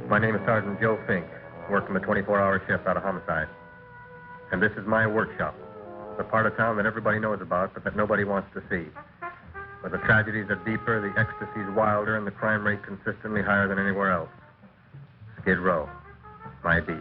My name is Sergeant Joe Fink, working the 24-hour shift out of homicide. And this is my workshop, the part of town that everybody knows about, but that nobody wants to see. Where the tragedies are deeper, the ecstasy's wilder, and the crime rate consistently higher than anywhere else. Skid Row, my beat.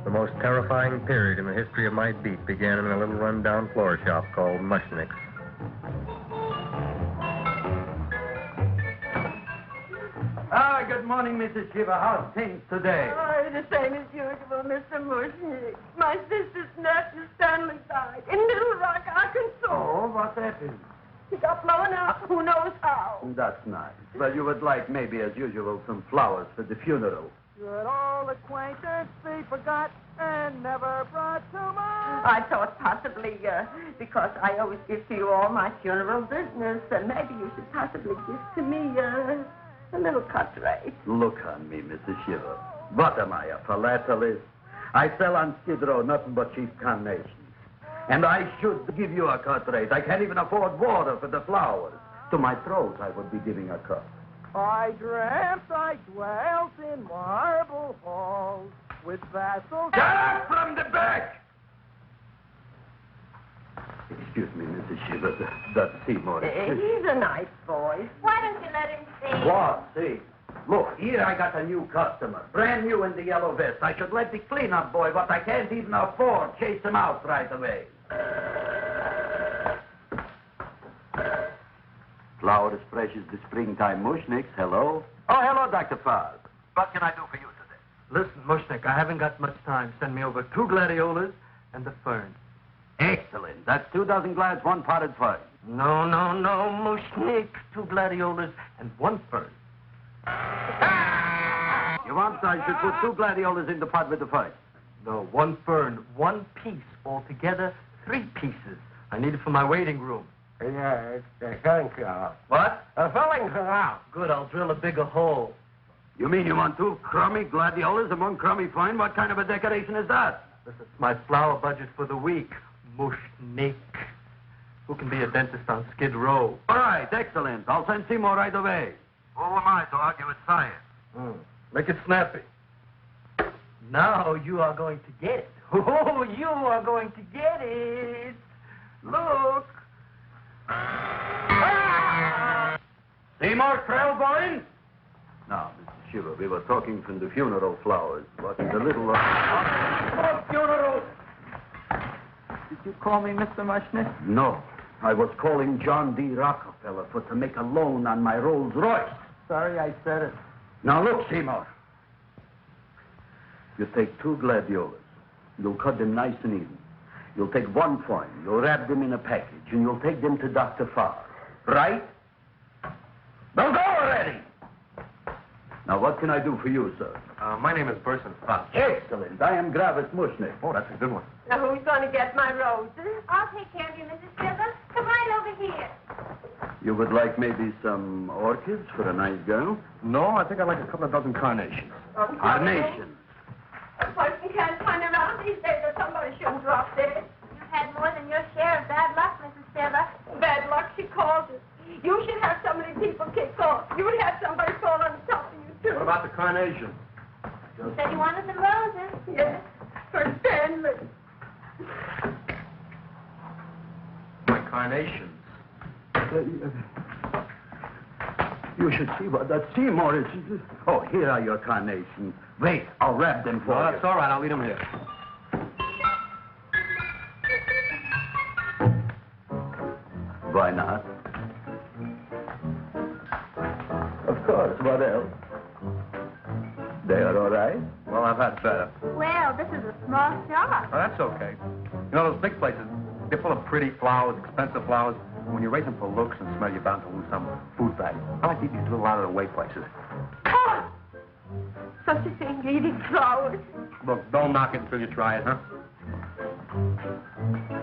The most terrifying period in the history of my beat began in a little run-down floor shop called Mushnick's. Good morning, Mrs. Shiva. How's things today? Oh, the same as usual, Mr. Mushnick. My sister's nephew Stanley died in Little Rock, Arkansas. Oh, what happened? He got blown up. Who knows how? That's nice. Well, you would like, maybe as usual, some flowers for the funeral. Should all acquaintance be forgot and never brought to mind? I thought possibly, because I always give to you all my funeral business, maybe you should possibly give to me, a little cut rate. Look on me, Mrs. Shiva. What am I, a philatelist? I sell on Skid Row nothing but cheap carnations. And I should give you a cut rate. I can't even afford water for the flowers. To my throat, I would be giving a cut. I dreamt I dwelt in marble halls with vassals... Get up from the back! Excuse me, Mrs. Shiva, that's Seymour. He's a nice boy. Why don't you let him see? What? See? Look, here I got a new customer, brand new in the yellow vest. I should let the cleanup boy, but I can't even afford chase him out right away. Flower as fresh as the springtime Mushnicks. Hello? Oh, hello, Dr. Farr. What can I do for you today? Listen, Mushnick, I haven't got much time. Send me over 2 gladiolas and the fern. Excellent. That's 2 dozen glads, 1 potted fern. No, Mushnick. 2 gladiolas and 1 fern. You want I should put 2 gladiolas in the pot with the fern? No, 1 fern, 1 piece. Altogether, 3 pieces. I need it for my waiting room. Yeah, it's filling canal. What? A filling canal. Good, I'll drill a bigger hole. You mean you want 2 crummy gladiolas and 1 crummy fern? What kind of a decoration is that? This is my flower budget for the week. Mushnick. Who can be a dentist on Skid Row? All right, excellent. I'll send Seymour right away. Who am I to argue with science? Make it snappy. Now you are going to get it. Oh, you are going to get it. Look. Seymour Trailborn? Now, Mr. Shiva, we were talking from the funeral flowers. Watching the little... Funeral! Did you call me Mr. Mushnick? No. I was calling John D. Rockefeller to make a loan on my Rolls Royce. Sorry I said it. Now, look, Seymour. You take 2 gladiolas. You'll cut them nice and even. You'll take 1 coin. You'll wrap them in a package, and you'll take them to Dr. Farr. Right? Now go already! Now, what can I do for you, sir? My name is Burson Fox. Excellent. I am Gravis Mushnick. Oh, that's a good one. Now, who's going to get my roses? I'll take care of you, Mrs. Shiva. Come right over here. You would like maybe some orchids for a nice girl? No, I think I'd like a couple of dozen carnations. Carnations. A person can't find around these days that somebody shouldn't drop dead. You've had more than your share of bad luck, Mrs. Shiva. Bad luck, she calls it. You should have so many people kicked off. You would have somebody fall on top of you, too. What about the carnations? You said you wanted some roses. Yes, for Stanley. My carnations. You should see what that Seymour is. Oh, here are your carnations. Wait, I'll wrap them for No, you. that's all right. I'll leave them here. Why not? Of course, what else? They are all right? Well, I've had better. Well, this is a small shop. Oh, that's okay. You know, those big places, they're full of pretty flowers, expensive flowers. When you raise them for looks and smell, you're bound to lose some food value. I like to eat these little out-of-the-way places. Oh, such a thing, eating flowers. Look, don't knock it until you try it, huh?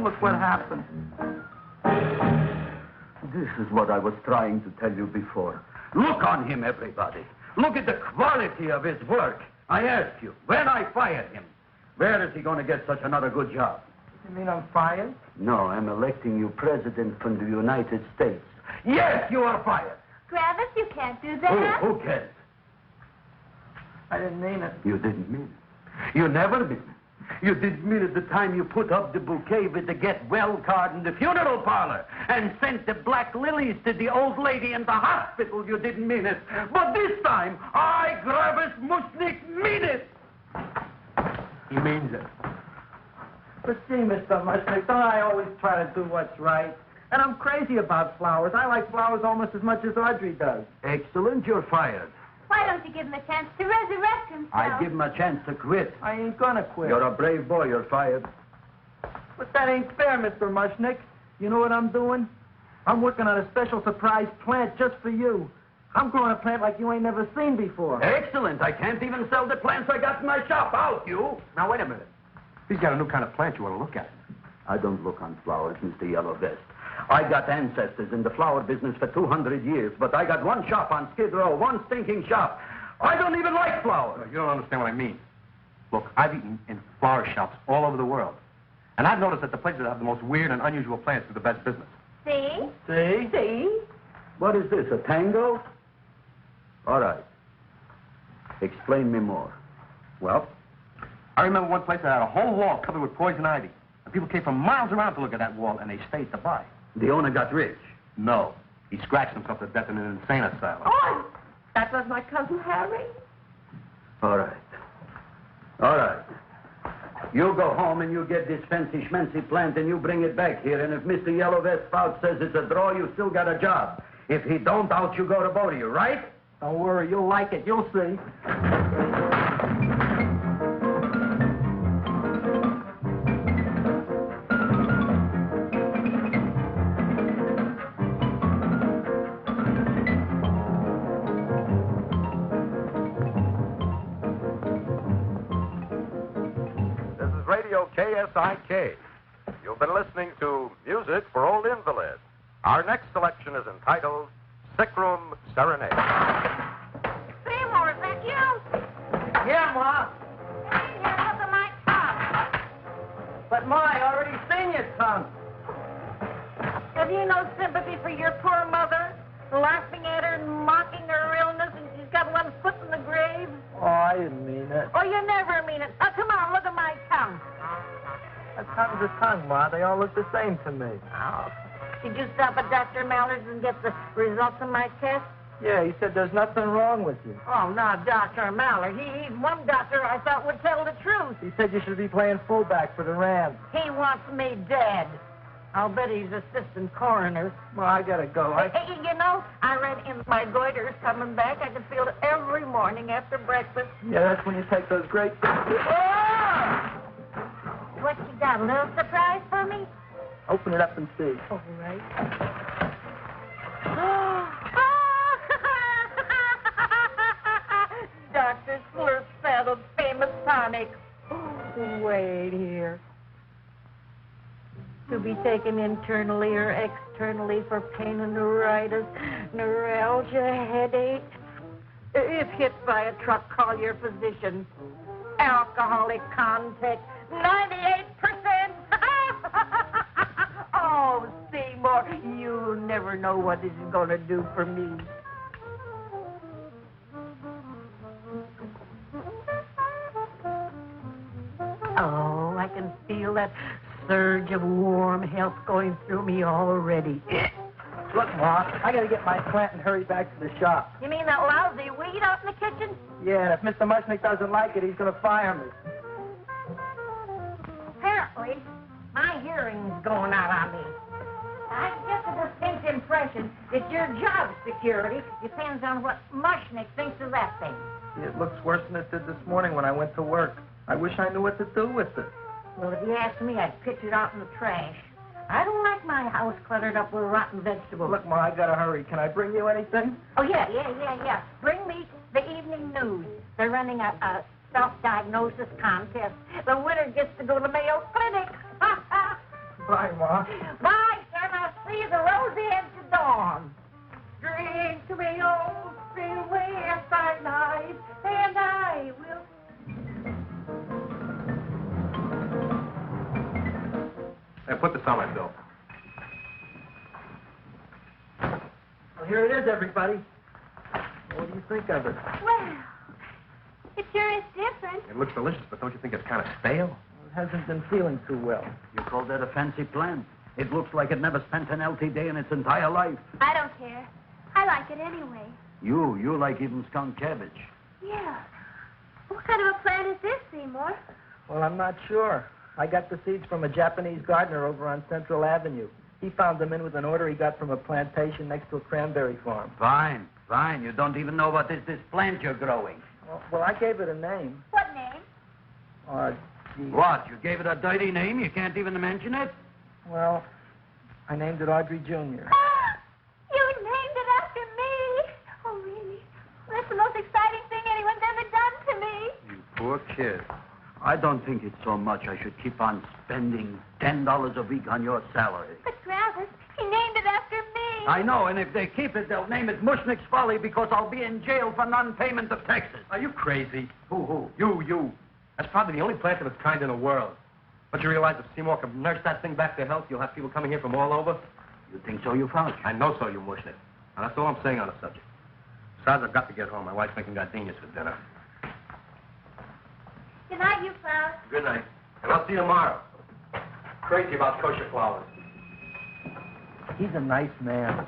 Look what happened. This is what I was trying to tell you before. Look on him, everybody. Look at the quality of his work. I ask you, when I fired him, where is he going to get such another good job? You mean I'm fired? No, I'm electing you president from the United States. Yes, you are fired. Travis, you can't do that. Who cares? I didn't mean it. You didn't mean it. You never mean it. You didn't mean it the time you put up the bouquet with the get well card in the funeral parlor and sent the black lilies to the old lady in the hospital. You didn't mean it. But this time, I, Gravis Mushnik, mean it. He means it. But see, Mr. Mushnick, don't I always try to do what's right? And I'm crazy about flowers. I like flowers almost as much as Audrey does. Excellent, you're fired. Why don't you give him a chance to resurrect himself? I give him a chance to quit. I ain't gonna quit. You're a brave boy, you're fired. But that ain't fair, Mr. Mushnick. You know what I'm doing? I'm working on a special surprise plant just for you. I'm growing a plant like you ain't never seen before. Excellent. I can't even sell the plants I got in my shop. Out, you. Now, wait a minute. He's got a new kind of plant you want to look at. I don't look on flowers, Mr. Yellow Vest. I got ancestors in the flower business for 200 years, but I got one shop on Skid Row, one stinking shop. I don't even like flowers. You don't understand what I mean. Look, I've eaten in flower shops all over the world. And I've noticed that the places that have the most weird and unusual plants do the best business. See? See? See? What is this, a tango? All right. Explain me more. Well, I remember one place that had a whole wall covered with poison ivy. And people came from miles around to look at that wall, and they stayed to buy. The owner got rich. No. He scratched himself to death in an insane asylum. Oh, that was my cousin Harry. All right. All right. You go home and you get this fancy schmancy plant and you bring it back here. And if Mr. Yellow Vest Spout says it's a draw, you still got a job. If he don't, out you go to both of you, right? Don't worry, you'll like it. You'll see. Radio KSIK. You've been listening to Music for Old Invalids. Our next selection is entitled Sick Room Serenade. Seymour, is that you? Yeah, Ma. Hey, here, look at my tongue. But, Ma, I already seen your tongue. Have you no sympathy for your poor mother? Laughing at her and mocking her illness, and she's got one foot in the grave? Oh, I didn't mean it. Oh, you never mean it. Now, come on, look at my tongue. A tongue's a tongue, Ma. They all look the same to me. Oh. Did you stop at Dr. Mallard's and get the results of my test? Yeah, he said there's nothing wrong with you. Oh, not Dr. Mallard. He's one doctor I thought would tell the truth. He said you should be playing fullback for the Rams. He wants me dead. I'll bet he's assistant coroner. Ma, I gotta go. Hey, you know, I read in my goiter's coming back. I can feel it every morning after breakfast. Yeah, that's when you take those great... Ah! What you got, a little surprise for me? Open it up and see. All right. Dr. Slurp Saddle's famous tonic. Wait here. To be taken internally or externally for pain and neuritis, neuralgia, headache. If hit by a truck, call your physician. Alcoholic contact, 98%. Oh, Seymour, you never know what this is going to do for me. Oh, I can feel that surge of warm health going through me already. Look, Ma, I gotta get my plant and hurry back to the shop. You mean that lousy weed out in the kitchen? Yeah, and if Mr. Mushnick doesn't like it, he's gonna fire me. Apparently, my hearing's going out on me. I get the distinct impression that your job security depends on what Mushnick thinks of that thing. It looks worse than it did this morning when I went to work. I wish I knew what to do with it. Well, if you asked me, I'd pitch it out in the trash. I don't like my house cluttered up with rotten vegetables. Look, Ma, I gotta hurry. Can I bring you anything? Oh, yeah. Bring me the evening news. They're running a self-diagnosis contest. The winner gets to go to Mayo Clinic. Bye, Ma. Bye, son. I'll see you the rosy edge of dawn. Drink to me, old freeway as by night, and I will... Hey, put this on my bill. Well, here it is, everybody. What do you think of it? Well, it sure is different. It looks delicious, but don't you think it's kind of stale? It hasn't been feeling too well. You call that a fancy plant? It looks like it never spent an healthy day in its entire life. I don't care. I like it anyway. You like even skunk cabbage. Yeah. What kind of a plant is this, Seymour? Well, I'm not sure. I got the seeds from a Japanese gardener over on Central Avenue. He found them in with an order he got from a plantation next to a cranberry farm. Fine. You don't even know what is this plant you're growing. Well, I gave it a name. What name? Gee. What? You gave it a dirty name? You can't even mention it? Well, I named it Audrey Jr. You named it after me. Oh, really? Well, that's the most exciting thing anyone's ever done to me. You poor kid. I don't think it's so much I should keep on spending $10 a week on your salary. But Travis, he named it after me. I know, and if they keep it, they'll name it Mushnick's Folly because I'll be in jail for non-payment of taxes. Are you crazy? Who? You. That's probably the only plant of its kind in the world. But you realize if Seymour can nurse that thing back to health, you'll have people coming here from all over? You think so, you found? I know so, you Mushnick. And that's all I'm saying on the subject. Besides, I've got to get home. My wife's making gardenias for dinner. Good night, you Klaus. Good night. And I'll see you tomorrow. Crazy about kosher flowers. He's a nice man.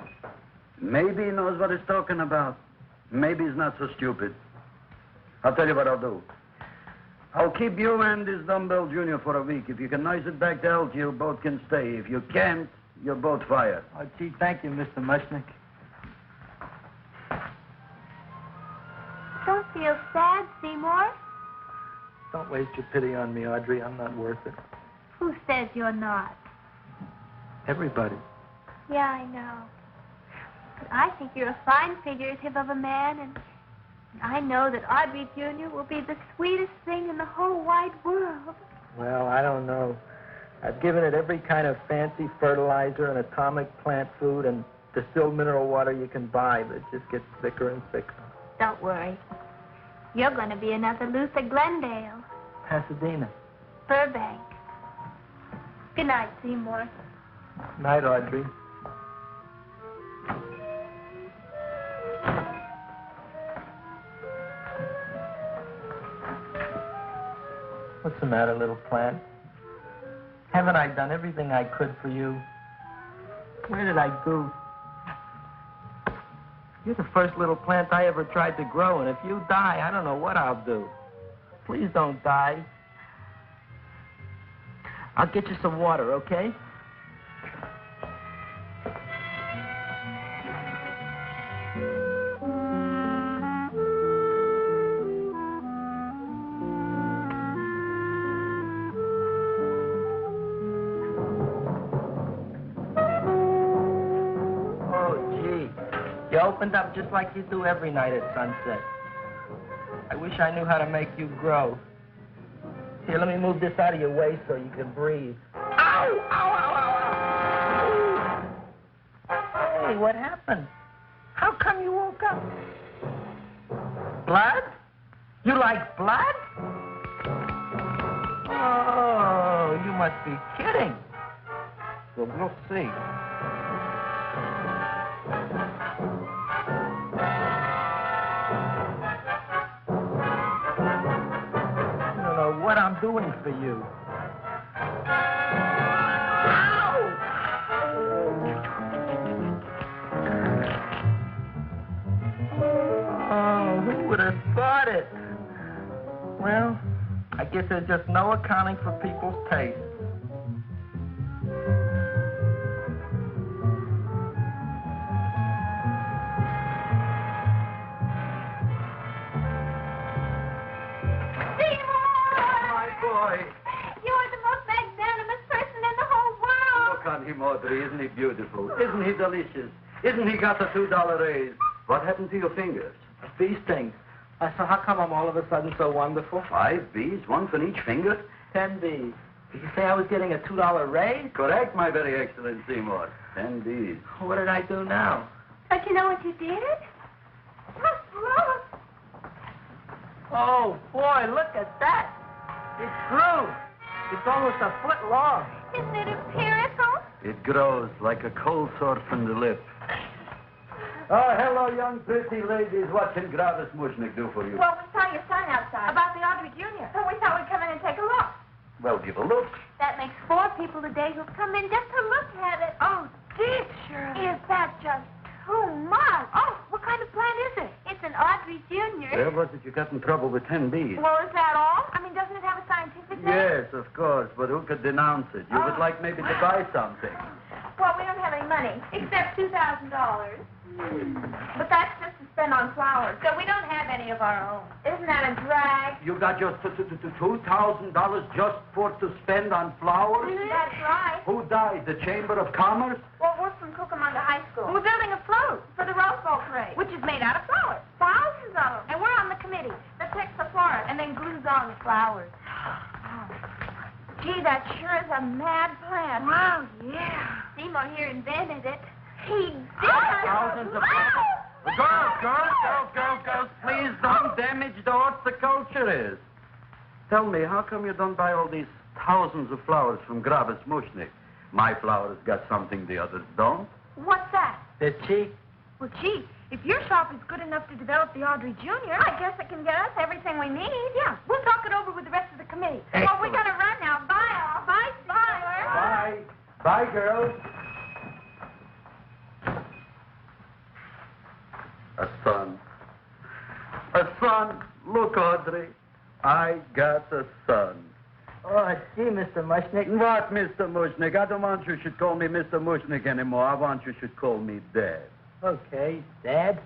Maybe he knows what he's talking about. Maybe he's not so stupid. I'll tell you what I'll do. I'll keep you and this dumbbell junior for a week. If you can nurse it back to health, you both can stay. If you can't, you're both fired. Oh, gee, thank you, Mr. Mushnick. Don't feel sad, Seymour. Don't waste your pity on me, Audrey. I'm not worth it. Who says you're not? Everybody. Yeah, I know. But I think you're a fine figurative of a man, and I know that Audrey Jr. will be the sweetest thing in the whole wide world. Well, I don't know. I've given it every kind of fancy fertilizer and atomic plant food and distilled mineral water you can buy, but it just gets thicker and thicker. Don't worry. You're going to be another Luther Glendale. Pasadena. Burbank. Good night, Seymour. Night, Audrey. What's the matter, little plant? Haven't I done everything I could for you? Where did I go? You're the first little plant I ever tried to grow, and if you die, I don't know what I'll do. Please don't die. I'll get you some water, okay? You opened up just like you do every night at sunset. I wish I knew how to make you grow. Here, let me move this out of your way so you can breathe. Ow! Ow, ow, ow, ow! Hey, what happened? How come you woke up? Blood? You like blood? Oh, you must be kidding. Well, we'll see. what I'm doing for you. Oh, who would have thought it? Well, I guess there's just no accounting for people's taste. Him, Audrey. Isn't he beautiful? Isn't he delicious? Isn't he got the $2 raise? What happened to your fingers? A bee sting. So how come I'm all of a sudden so wonderful? 5 bees, one for each finger? 10 bees. Did you say I was getting a $2 raise? Correct, my very excellent Seymour. 10 bees. What did I do now? Don't you know what you did? Look. Oh, boy, look at that. It grew. It's almost a foot long. Isn't it empirical? It grows like a cold sore from the lip. Oh, hello, young pretty ladies. What can Gravis Mushnick do for you? Well, we saw your son outside. About the Audrey Jr. So we thought we'd come in and take a look. Well, give a look. That makes 4 people today who've come in just to look at it. Oh, dear, Shirley. Is that just too much? Oh, what kind of plant is it? It's an Audrey Jr. Where was it you got in trouble with 10 bees? Well, is that all? I mean, doesn't it have a scientific name? Yes, of course, but who could denounce it? You would like maybe to buy something. Well, we don't have any money, except $2,000. But that's just to spend on flowers, so we don't have any of our own. Isn't that a drag? You got just $2,000 just to spend on flowers? That's right. Who died? The Chamber of Commerce? Well, we're from Cucamonga High School. We're building a float for the Rose Bowl parade, which is made out of flowers. Thousands of them. And we're on the committee that picks the florist and then glues on the flowers. Gee, that sure is a mad plan. Wow, yeah. Seymour here invented it. He did. Thousands of girls, please don't damage the horticulture is. Tell me, how come you don't buy all these thousands of flowers from Gravis Mushnick? My flowers got something the others don't. What's that? They're cheap. Well, gee, if your shop is good enough to develop the Audrey Jr., I guess it can get us everything we need. Yeah, we'll talk it over with the rest of the committee. Excellent. Well, we gotta run now. Bye, all. Bye, Seymour. Bye. Bye, girls. A son. A son. Look, Audrey. I got a son. Oh, gee, Mr. Mushnick. What, Mr. Mushnick? I don't want you should call me Mr. Mushnick anymore. I want you should call me Dad. Okay, Dad.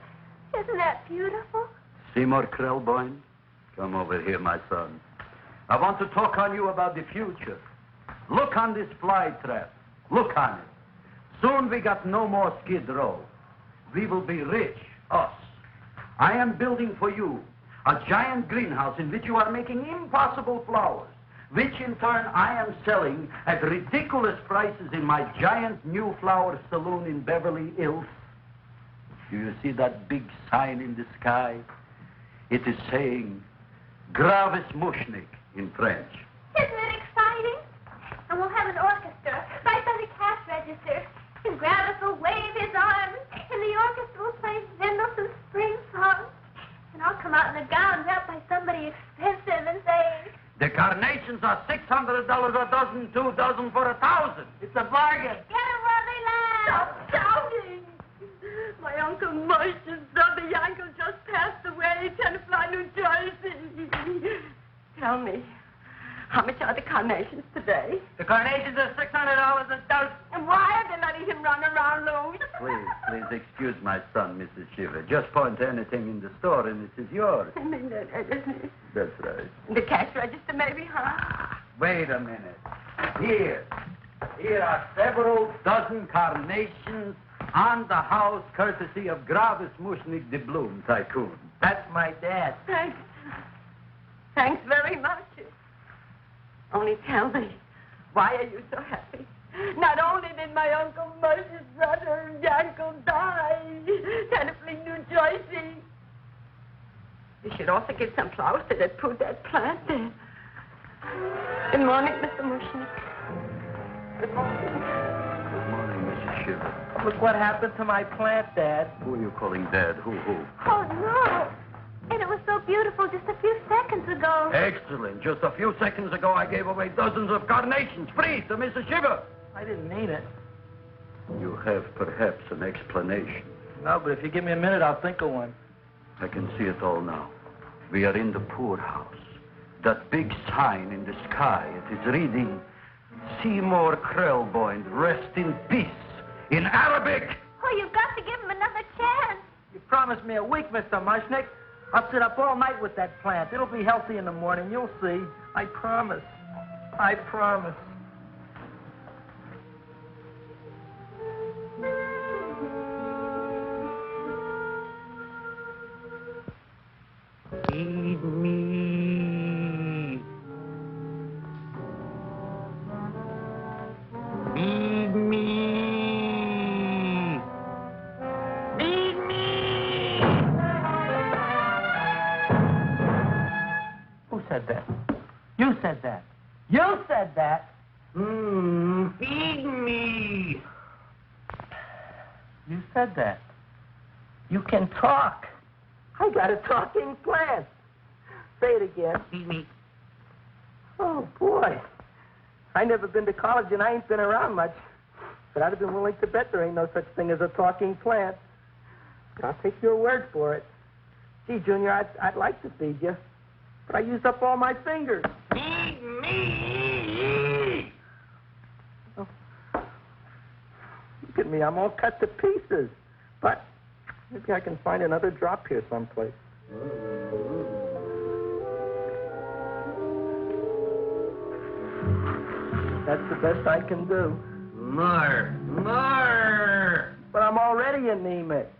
Isn't that beautiful? Seymour Krellboyne, come over here, my son. I want to talk on you about the future. Look on this fly trap. Look on it. Soon we got no more Skid Row. We will be rich, us. I am building for you a giant greenhouse in which you are making impossible flowers, which in turn I am selling at ridiculous prices in my giant new flower saloon in Beverly Hills. Do you see that big sign in the sky? It is saying, Gravis Mushnick in French. Isn't it exciting? And we'll have an orchestra right by the cash register. And Gravis will wave his arms, and the orchestra will play Mendelssohn's spring song. And I'll come out in a gown wrapped by somebody expensive and say, The carnations are $600 a dozen, 2 dozen for $1,000. It's a bargain. get it where they land. Stop shouting. My Uncle Moshe's brother Yankel just passed away, Tenafly, New Jersey. Tell me, how much are the carnations today? The carnations are $600 a dozen. And why are they letting him run around loose? Please excuse my son, Mrs. Shiver. Just point to anything in the store and it is yours. I mean, That's right. the cash register maybe, huh? Wait a minute. Here are several dozen carnations on the house courtesy of Gravis Mushnick, the Bloom Tycoon. That's my dad. Thanks. Thanks very much. Only tell me, why are you so happy? Not only did my Uncle Moshe's brother Yankel die, Tenafly, New Jersey. You should also get some flowers to that put that plant there. Good morning, Mr. Mushnick. Good morning. Good morning, Mrs. Shiver. Look what happened to my plant, Dad. Who are you calling Dad? Who? Oh, no. And it was so beautiful just a few seconds ago. Excellent. Just a few seconds ago, I gave away dozens of carnations free to Mrs. Shiver. I didn't mean it. You have perhaps an explanation. No, but if you give me a minute, I'll think of one. I can see it all now. We are in the poorhouse. That big sign in the sky, it is reading, Seymour Krellboy, rest in peace, in Arabic. Oh, you've got to give him another chance. You promised me a week, Mr. Mushnick. I'll sit up all night with that plant. It'll be healthy in the morning. You'll see. I promise. I promise. Feed me. Feed me. Feed me. Who said that? You said that. You said that. Feed me. You said that. You can talk. I got a talking plant. Say it again. Feed me. Oh, boy. I never been to college and I ain't been around much. But I'd have been willing to bet there ain't no such thing as a talking plant. But I'll take your word for it. Gee, Junior, I'd like to feed you. But I used up all my fingers. Feed me! Oh. Look at me. I'm all cut to pieces. But maybe I can find another drop here someplace. That's the best I can do. More. But I'm already anemic.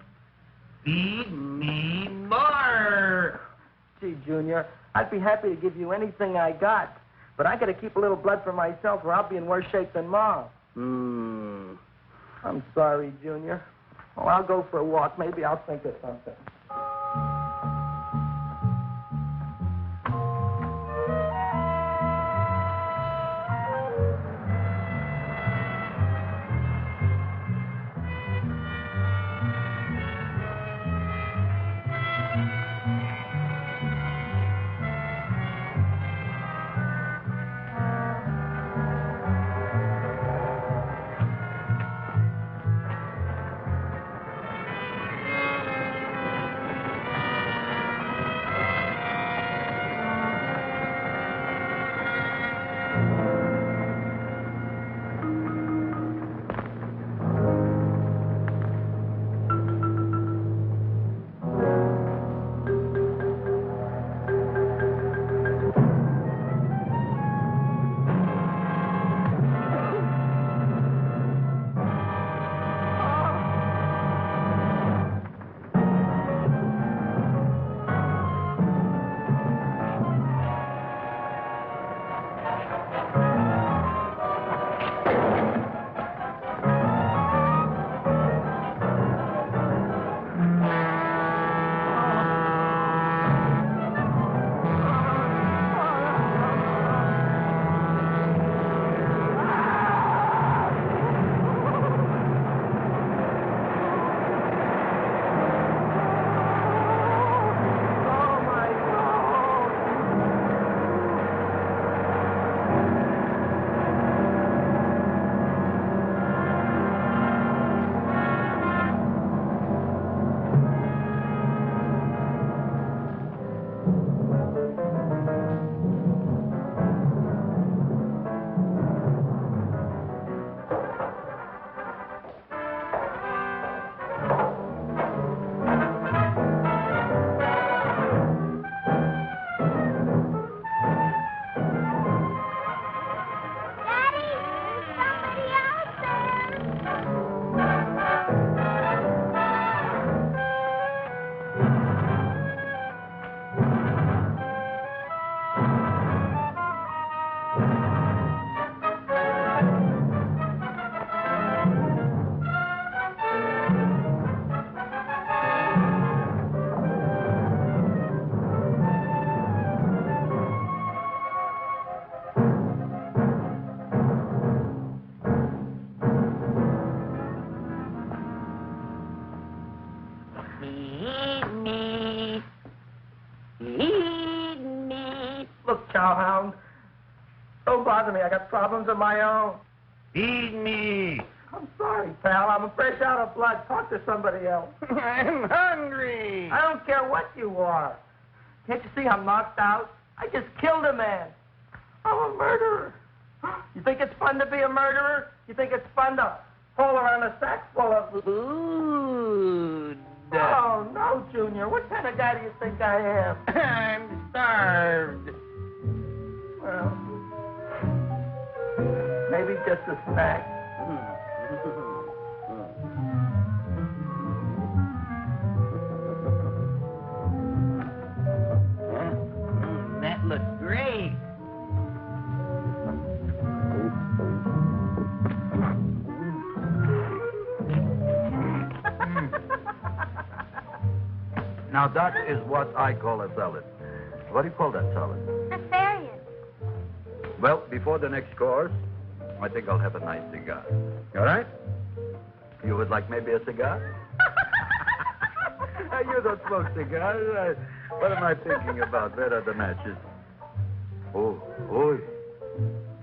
Feed me more. Gee, Junior, I'd be happy to give you anything I got. But I got to keep a little blood for myself or I'll be in worse shape than Ma. I'm sorry, Junior. Well, I'll go for a walk. Maybe I'll think of something. cowhound. Don't bother me. I got problems of my own. Feed me. I'm sorry, pal. I'm fresh out of blood. Talk to somebody else. I'm hungry. I don't care what you are. Can't you see I'm knocked out? I just killed a man. I'm a murderer. You think it's fun to be a murderer? You think it's fun to haul around a sack full of... Food. Oh, no, Junior. What kind of guy do you think I am? I'm starved. Well, maybe just a snack. That looks great. Now, that is what I call a salad. What do you call that salad? Asparagus. Well, before the next course, I think I'll have a nice cigar. All right? You would like maybe a cigar? You don't smoke cigars. What am I thinking about? Where are the matches? Oh,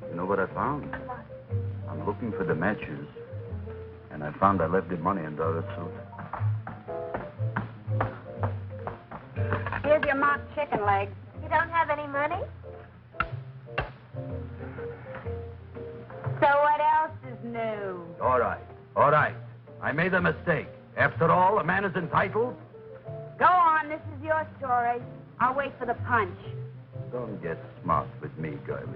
you know what I found? I'm looking for the matches, and I found I left the money in the other suit. Here's your mock chicken leg. You don't have any money? So what else is new? All right. I made a mistake. After all, a man is entitled. Go on, this is your story. I'll wait for the punch. Don't get smart with me, girlie.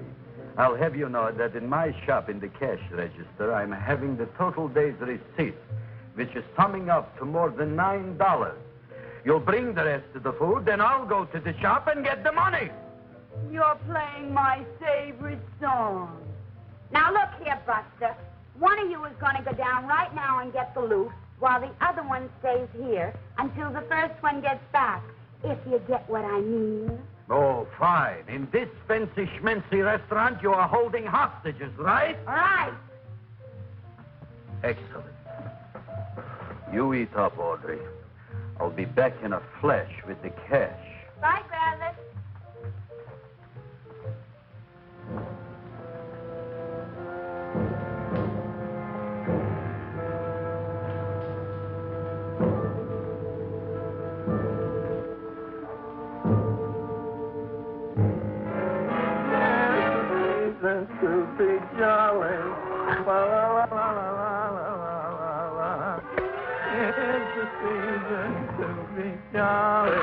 I'll have you know that in my shop in the cash register, I'm having the total day's receipt, which is summing up to more than $9. You'll bring the rest of the food, then I'll go to the shop and get the money. You're playing my favorite song. Now look here, Buster. One of you is going to go down right now and get the loot, while the other one stays here until the first one gets back, if you get what I mean. Oh, fine. In this fancy schmancy restaurant, you are holding hostages, right? Right. Excellent. You eat up, Audrey. I'll be back in a flash with the cash. Bye, Gravis. To be jolly. La, la, la, la, la, la, la, la. It's the season to be jolly.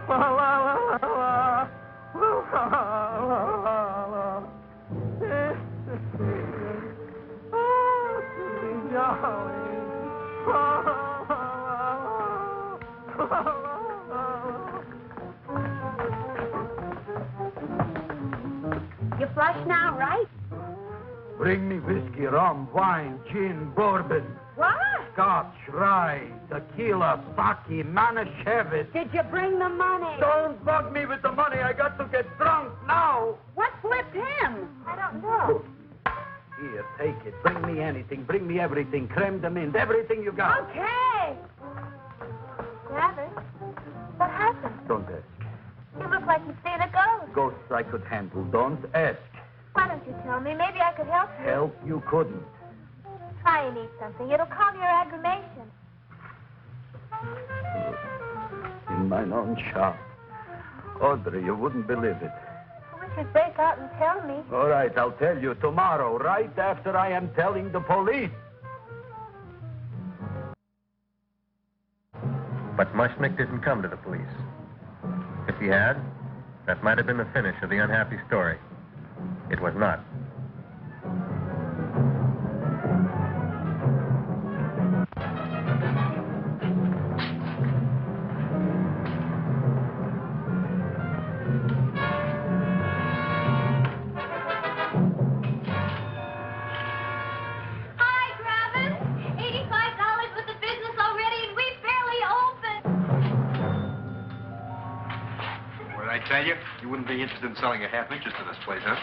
La, la, la, la, la. La, la, la, la. It's the season to be jolly. La, la, la, la, la, la. You flush now, right? Bring me whiskey, rum, wine, gin, bourbon, What? scotch, rye, tequila, sake, Manischewitz. Did you bring the money? Don't bug me with the money. I got to get drunk now. What flipped him? I don't know. Here, take it. Bring me anything. Bring me everything. Creme de menthe. Everything you got. Okay. Gravis, what happened? Don't ask. You look like you've seen a ghost. Ghosts I could handle. Don't ask. Why don't you tell me? Maybe I could help you. Help you couldn't. Try and eat something. It'll calm your aggravation. In my own shop. Audrey, you wouldn't believe it. I wish you'd break out and tell me. All right, I'll tell you tomorrow, right after I am telling the police. But Mushnick didn't come to the police. If he had, that might have been the finish of the unhappy story. It was not. Hi, Gravis. $85 with the business already, and we barely open. What did I tell you? You wouldn't be interested in selling a half interest in this place, huh?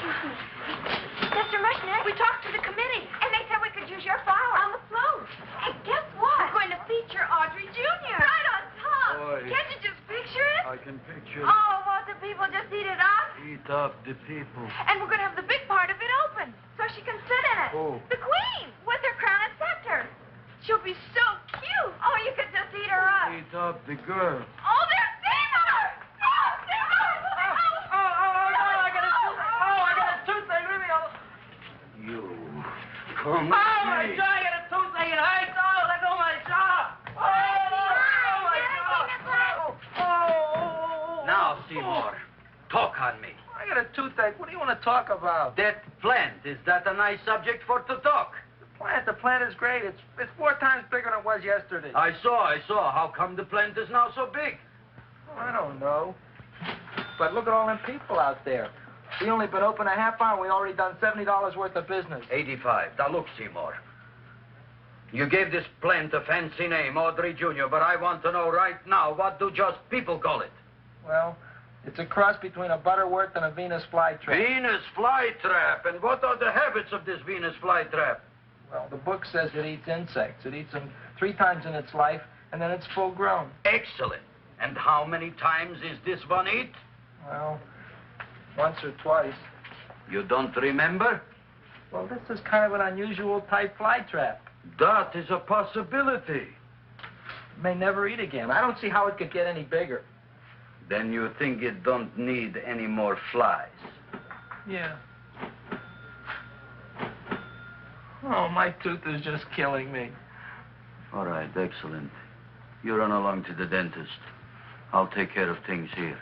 Mr. Mushnick, we talked to the committee, and they said we could use your flower on the float. And guess what? We're going to feature Audrey Jr. Right on top. Boy. Can't you just picture it? I can picture Oh, won't the people just eat it up? Eat up the people. And we're going to have the big part of it open, so she can sit in it. Who? The queen, with her crown and scepter. She'll be so cute. Oh, you could just eat her up. Eat up the girl. Oh, there's Seymour! Oh, Seymour! I got a toothache. Leave me alone. You come Oh, my with me. jaw, I got a toothache. It hurts. Oh, let go of my jaw. Oh. Now, Seymour, talk on me. I got a toothache. What do you want to talk about? That plant, is that a nice subject for to talk? The plant is great. It's 4 times bigger than it was yesterday. I saw. How come the plant is now so big? I don't know. But look at all them people out there. We only been open a half hour. We already done $70 worth of business. 85. Now, look, Seymour. You gave this plant a fancy name, Audrey Jr., but I want to know right now, what do just people call it? Well, it's a cross between a butterworth and a Venus flytrap. Venus flytrap. And what are the habits of this Venus flytrap? Well, the book says it eats insects. It eats them 3 times in its life, and then it's full grown. Excellent. And how many times is this one eat? Well, once or twice. You don't remember? Well, this is kind of an unusual type flytrap. That is a possibility. It may never eat again. I don't see how it could get any bigger. Then you think it don't need any more flies? Yeah. Oh, my tooth is just killing me. All right, excellent. You run along to the dentist. I'll take care of things here.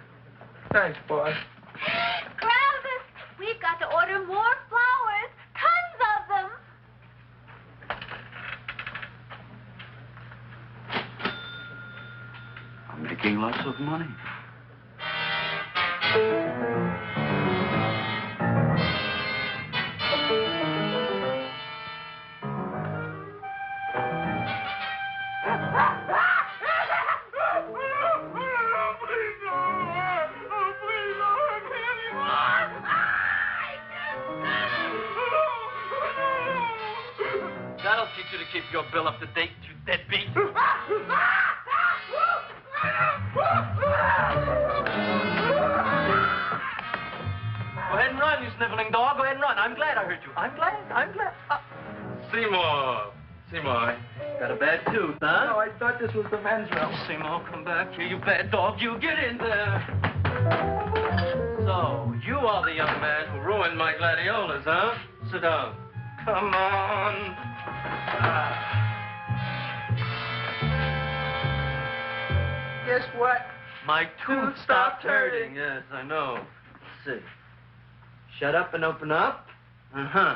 Thanks, boss. Travis, we've got to order more flowers. Tons of them. I'm making lots of money. That'll teach you to keep your bill up to date, you deadbeat. Go ahead and run, you sniveling dog. Go ahead and run. I'm glad I hurt you. I'm glad. Seymour, got a bad tooth, huh? No, I thought this was the men's room. Seymour, come back here, you bad dog. You get in there. So, you are the young man who ruined my gladiolas, huh? Sit down. Come on. Guess what? My tooth stopped hurting. hurting. Yes, I know. Let's see. Shut up and open up. Uh-huh.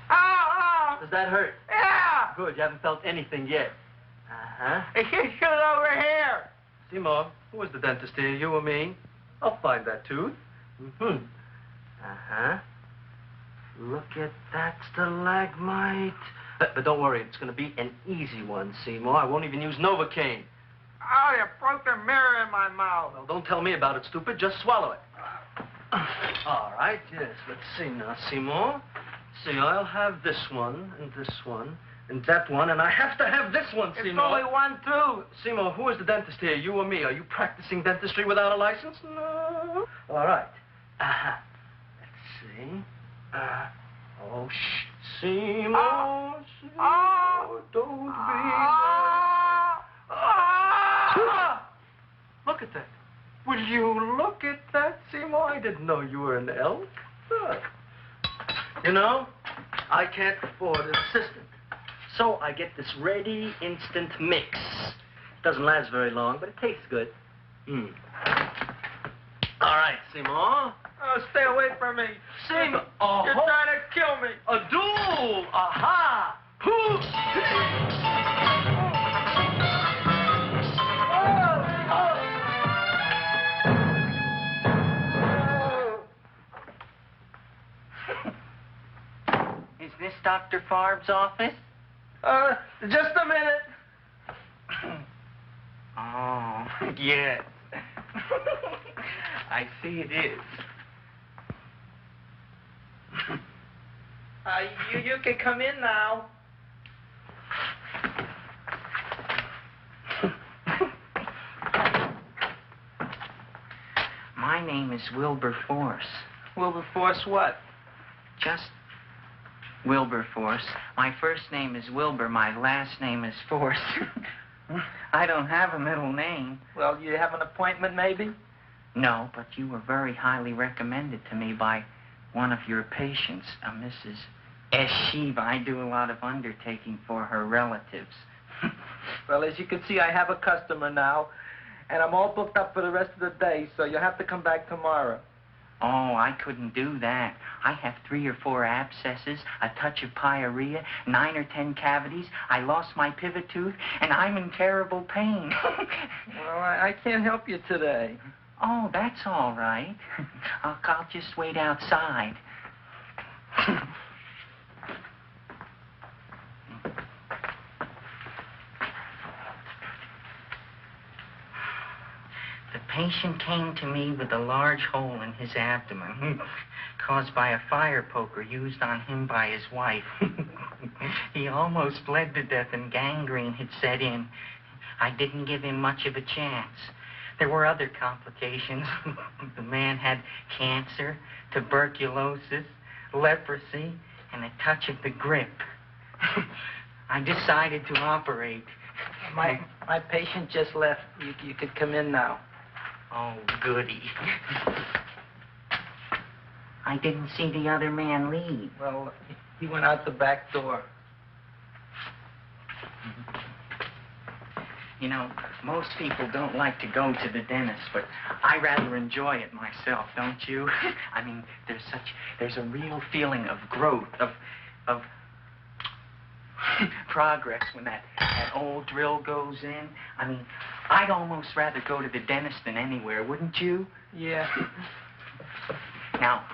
Oh, Does that hurt? yeah. Good, you haven't felt anything yet. Uh-huh. Hey, shoot over here. Seymour, who was the dentist here, you or me? I'll find that tooth. Mm-hmm. Uh-huh. Look at that stalagmite. But don't worry, it's going to be an easy one, Seymour. I won't even use Novocaine. Oh, you broke the mirror in my mouth. Well, don't tell me about it, stupid. Just swallow it. All right, yes. Let's see now, Seymour. See, I'll have this one, and that one, and I have to have this one, It's Seymour. only one tooth. Seymour, who is the dentist here, you or me? Are you practicing dentistry without a license? No. All right. Uh-huh. Let's see. Oh, shh. Seymour, Seymour, don't be Look at that. Will you look at that, Seymour? I didn't know you were an elk. Look. You know, I can't afford an assistant. So I get this ready instant mix. Doesn't last very long, but it tastes good. All right, Seymour. Oh, stay away from me. Seymour. You're trying to kill me. A duel. Aha. Is this Dr. Farb's office? Just a minute. Oh, yes. I see it is. You can come in now. My name is Wilberforce. Wilberforce what? Just Wilberforce. My first name is Wilbur. My last name is Force. I don't have a middle name. Well, you have an appointment, maybe? No, but you were very highly recommended to me by one of your patients, a Mrs. Eshiva. I do a lot of undertaking for her relatives. Well, as you can see, I have a customer now, and I'm all booked up for the rest of the day, so you'll have to come back tomorrow. Oh, I couldn't do that. I have 3 or 4 abscesses, a touch of pyorrhea, 9 or 10 cavities. I lost my pivot tooth, and I'm in terrible pain. Well, I can't help you today. Oh, that's all right. I'll just wait outside. The patient came to me with a large hole in his abdomen, caused by a fire poker used on him by his wife. He almost bled to death and gangrene had set in. I didn't give him much of a chance. There were other complications. The man had cancer, tuberculosis, leprosy, and a touch of the grip. I decided to operate. My patient just left. You could come in now. Oh, goody. I didn't see the other man leave. Well, he went out the back door. You know, most people don't like to go to the dentist, but I rather enjoy it myself, don't you? I mean, there's a real feeling of growth, of progress when that old drill goes in. I mean, I'd almost rather go to the dentist than anywhere, wouldn't you? Yeah. Now,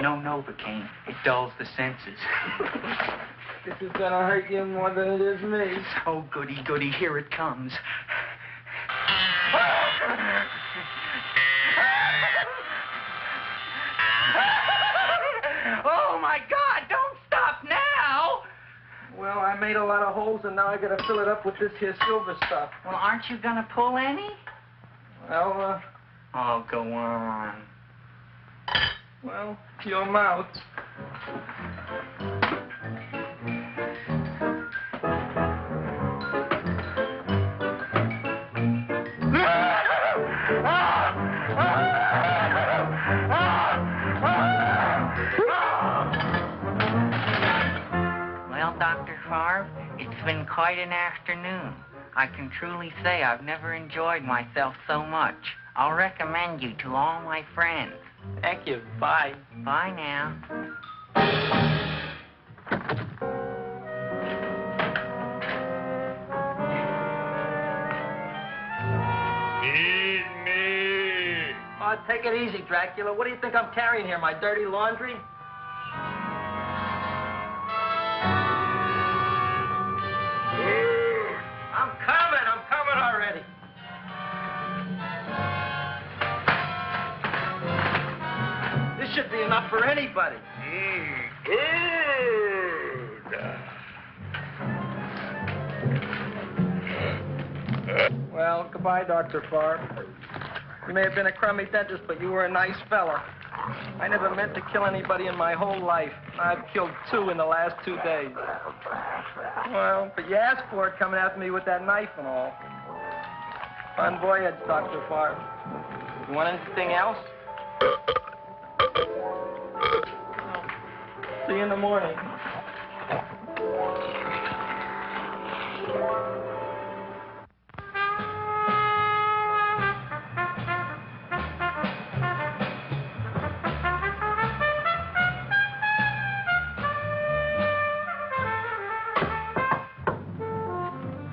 no Novocaine. It dulls the senses. This is gonna hurt you more than it is me. Oh, goody, goody, here it comes. Oh, my God, don't stop now! Well, I made a lot of holes, and now I gotta fill it up with this here silver stuff. Well, aren't you gonna pull any? Well, Oh, go on. well, your mouth. Well, Dr. Favre, it's been quite an afternoon. I can truly say I've never enjoyed myself so much. I'll recommend you to all my friends. Thank you. Bye. Bye now. Feed me. Oh, take it easy, Dracula. What do you think I'm carrying here, my dirty laundry? I'm coming already. This should be enough for anybody. Well, goodbye, Dr. Favre. You may have been a crummy dentist, but you were a nice fella. I never meant to kill anybody in my whole life. I've killed 2 in the last 2 days. Well, but you asked for it coming after me with that knife and all. Bon voyage, Dr. Favre. You want anything else? See you in the morning.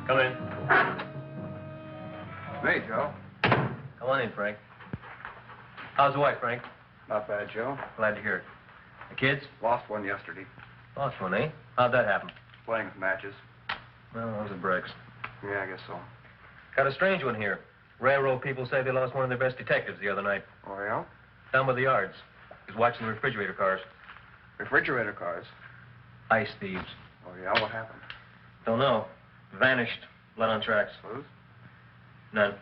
Come in. Hey, Joe. Come on in, Frank. How's the wife, Frank? Not bad, Joe. Glad to hear it. The kids? Lost one yesterday. Lost one, eh? How'd that happen? Playing with matches. Well, those are breaks. Yeah, I guess so. Got a strange one here. Railroad people say they lost one of their best detectives the other night. Oh, yeah? Down by the yards. He was watching the refrigerator cars. Refrigerator cars. Ice thieves. Oh, yeah? What happened? Don't know. Vanished. Blood on tracks. Clues? None.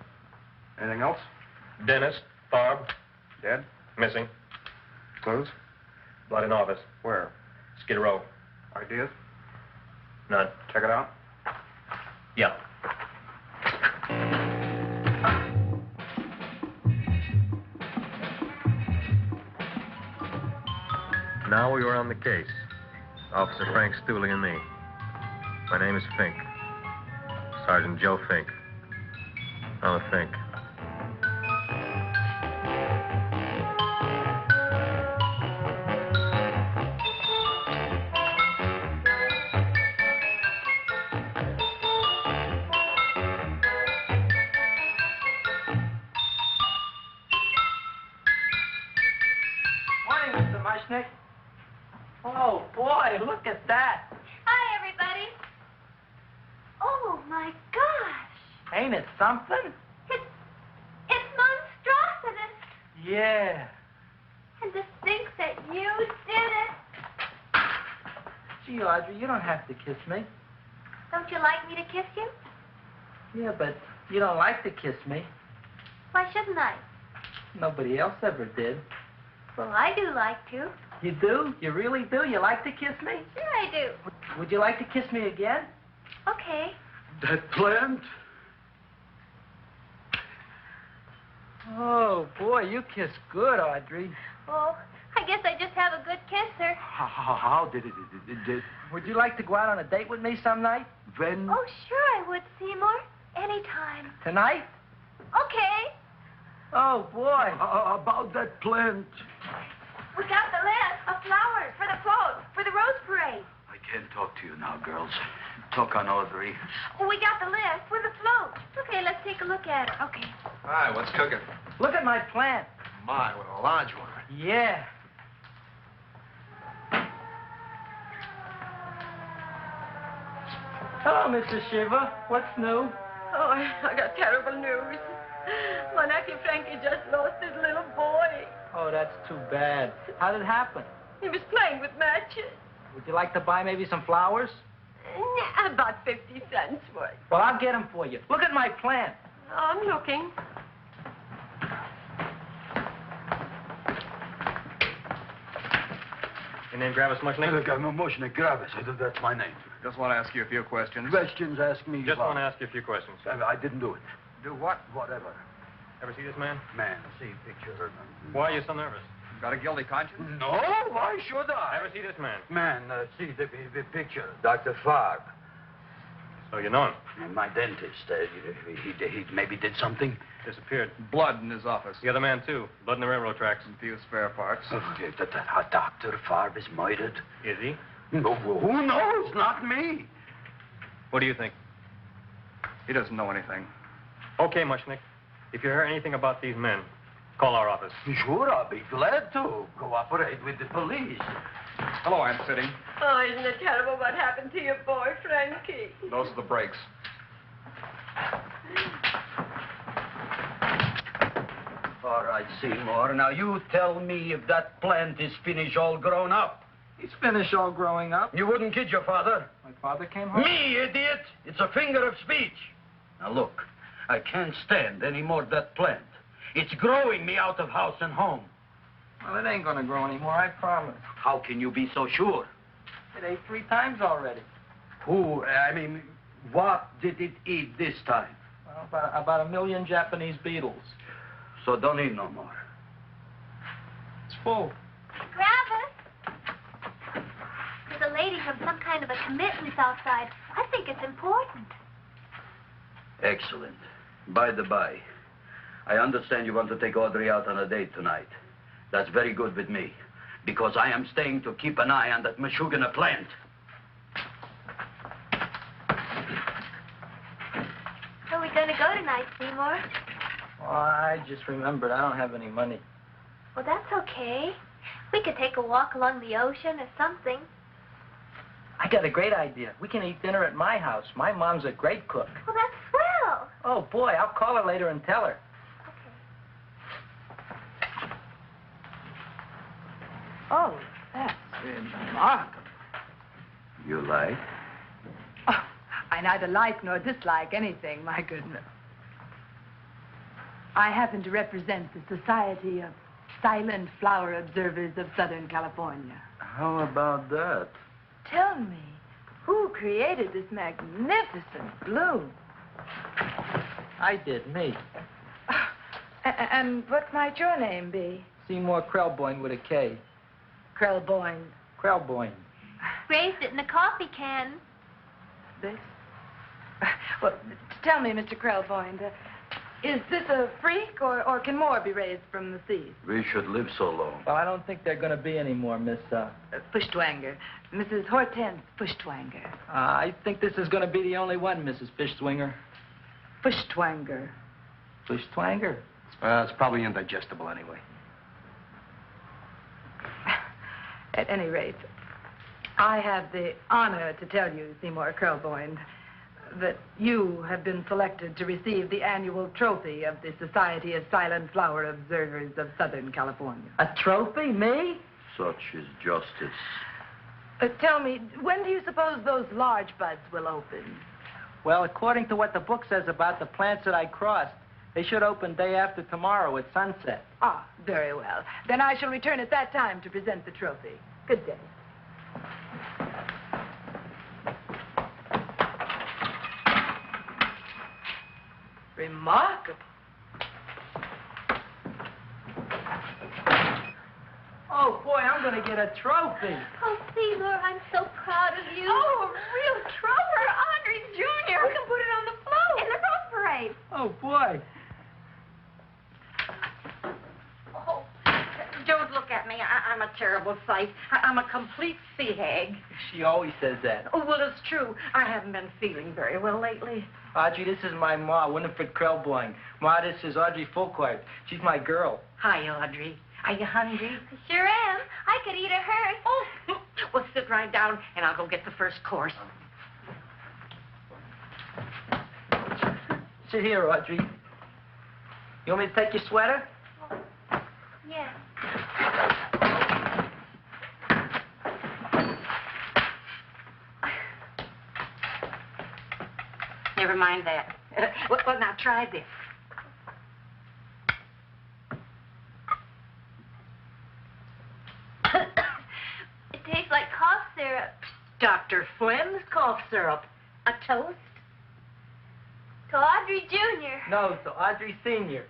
Anything else? Dennis, Barb, Dead? Missing. Clues? Blood in office. Where? Skid Row. Ideas? None. Check it out. Yeah. Now we were on the case. Officer Frank Stooley and me. My name is Fink. Sergeant Joe Fink. I'm a Fink. Morning, Mr. Mushnick. Oh, boy, look at that. Hi, everybody. Oh, my gosh. Ain't it something? It's monstrosity. Yeah. And to think that you did it. Gee, Audrey, you don't have to kiss me. Don't you like me to kiss you? Yeah, but you don't like to kiss me. Why shouldn't I? Nobody else ever did. Well, I do like to. You do? You really do? You like to kiss me? Sure I do. Would you like to kiss me again? Okay. That plant? Oh, boy, you kiss good, Audrey. Oh, I guess I just have a good kisser. How did it? Would you like to go out on a date with me some night? When? Oh, sure I would, Seymour. Anytime. Tonight? Okay. Oh, boy. About that plant. We got the list of flowers for the float, for the rose parade. I can't talk to you now, girls. Talk on Audrey. We got the list for the float. Okay, let's take a look at it. Okay. Hi, what's cooking? Look at my plant. My, what a large one. Yeah. Hello, Mrs. Shiva. What's new? Oh, I got terrible news. My nephew Frankie just lost his little boy. Oh, that's too bad. How did it happen? He was playing with matches. Would you like to buy maybe some flowers? About 50 cents worth. Well, I'll get them for you. Look at my plant. I'm looking. Your name Gravis Mushnick? Mushnick Gravis. That's my name. Just want to ask you a few questions. Questions, ask me. Just want to ask you a few questions. I didn't do it. Do what? Whatever. Ever see this man? Man, see picture. Why are you so nervous? Got a guilty conscience? No, why should I? Ever see this man? Man, see the picture. Dr. Farb. So you know him. My dentist. He maybe did something. Disappeared. Blood in his office. The other man, too. Blood in the railroad tracks. Some few spare parts. Dr. Farb is murdered. Is he? No, who knows? Not me. What do you think? He doesn't know anything. Okay, Mushnick. If you hear anything about these men, call our office. Sure, I'll be glad to cooperate with the police. Hello, Aunt Sitting. Oh, isn't it terrible what happened to your boy, Frankie? Those are the brakes. All right, Seymour. Now, you tell me if that plant is finished all grown up. He's finished all growing up. You wouldn't kid your father? My father came home. Me, idiot! It's a figure of speech. Now, look, I can't stand any more of that plant. It's growing me out of house and home. Well, it ain't gonna grow anymore, I promise. How can you be so sure? It ate 3 times already. What did it eat this time? Well, about 1 million Japanese beetles. So don't eat no more. It's full. Gravis. There's a lady from some kind of a commitment outside. I think it's important. Excellent. By the by, I understand you want to take Audrey out on a date tonight. That's very good with me, because I am staying to keep an eye on that Meshuggah plant. Where are we going to go tonight, Seymour? Well, I just remembered I don't have any money. Well, that's okay. We could take a walk along the ocean or something. I got a great idea. We can eat dinner at my house. My mom's a great cook. Well, that's swell. Oh, boy, I'll call her later and tell her. Oh, that's remarkable. You like? Oh, I neither like nor dislike anything, my goodness. I happen to represent the Society of silent flower observers of Southern California. How about that? Tell me, who created this magnificent bloom? I did, me. And what might your name be? Seymour Krelboyne with a K. Krelboyne. Krelboyne. Raised it in a coffee can. This? Well, tell me, Mr. Krelboyne, is this a freak, or can more be raised from the seed? We should live so long. Well, I don't think they're going to be any more, Miss, Fuschtwanger. Mrs. Hortense Fuschtwanger. I think this is going to be the only one, Mrs. Fishswinger. Fuschtwanger. Fishswanger? It's probably indigestible anyway. At any rate, I have the honor to tell you, Seymour Krelboyne, that you have been selected to receive the annual trophy of the Society of Silent Flower Observers of Southern California. A trophy? Me? Such is justice. Tell me, when do you suppose those large buds will open? Well, according to what the book says about the plants that I crossed, they should open day after tomorrow at sunset. Ah, very well. Then I shall return at that time to present the trophy. Good day. Remarkable. Oh, boy, I'm going to get a trophy. Oh, Seymour, I'm so proud of you. Oh, a real trooper, Audrey Jr. We can put it on the float. In the rose parade. Oh, boy. Oh, don't look at me. I'm a terrible sight. I'm a complete sea hag. She always says that. Oh, well, it's true. I haven't been feeling very well lately. Audrey, this is my ma, Winifred Krelboyne. Ma, this is Audrey Fulcourt. She's my girl. Hi, Audrey. Are you hungry? Sure am. I could eat a herd. Oh, well, sit right down, and I'll go get the first course. Sit here, Audrey. You want me to take your sweater? Yeah. Never mind that. Well, now try this. It tastes like cough syrup. Dr. Flynn's cough syrup. A toast? To Audrey Jr. No, to Audrey Sr.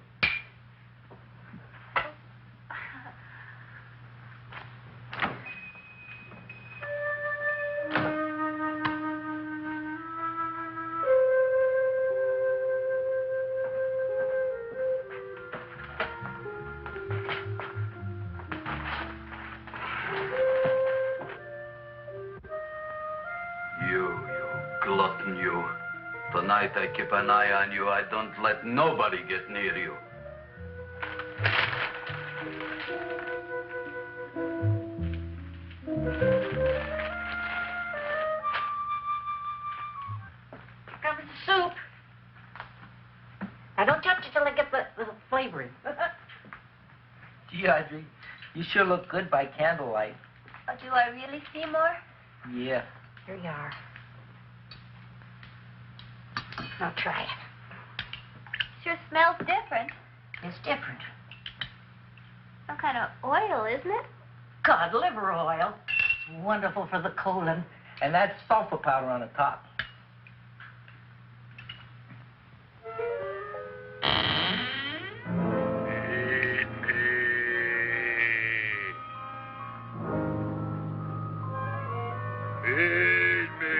You glutton, you. Tonight I keep an eye on you. I don't let nobody get near you. Comes the soup. Now, don't touch it till I get the flavoring. Gee, Audrey, you sure look good by candlelight. Oh, do I really, Seymour? Yeah. Here you are. Now try it. Sure smells different. It's different. Some kind of oil, isn't it? Cod liver oil. It's wonderful for the colon. And that's sulfur powder on the top. Feed me.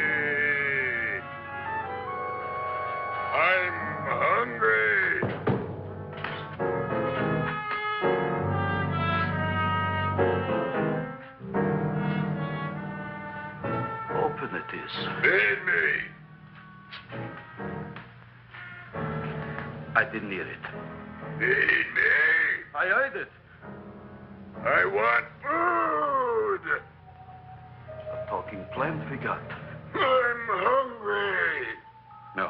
I'm hungry. Open it is. Feed me. I didn't hear it. Feed me. I heard it. I want food. A talking plant we got. I'm hungry. No.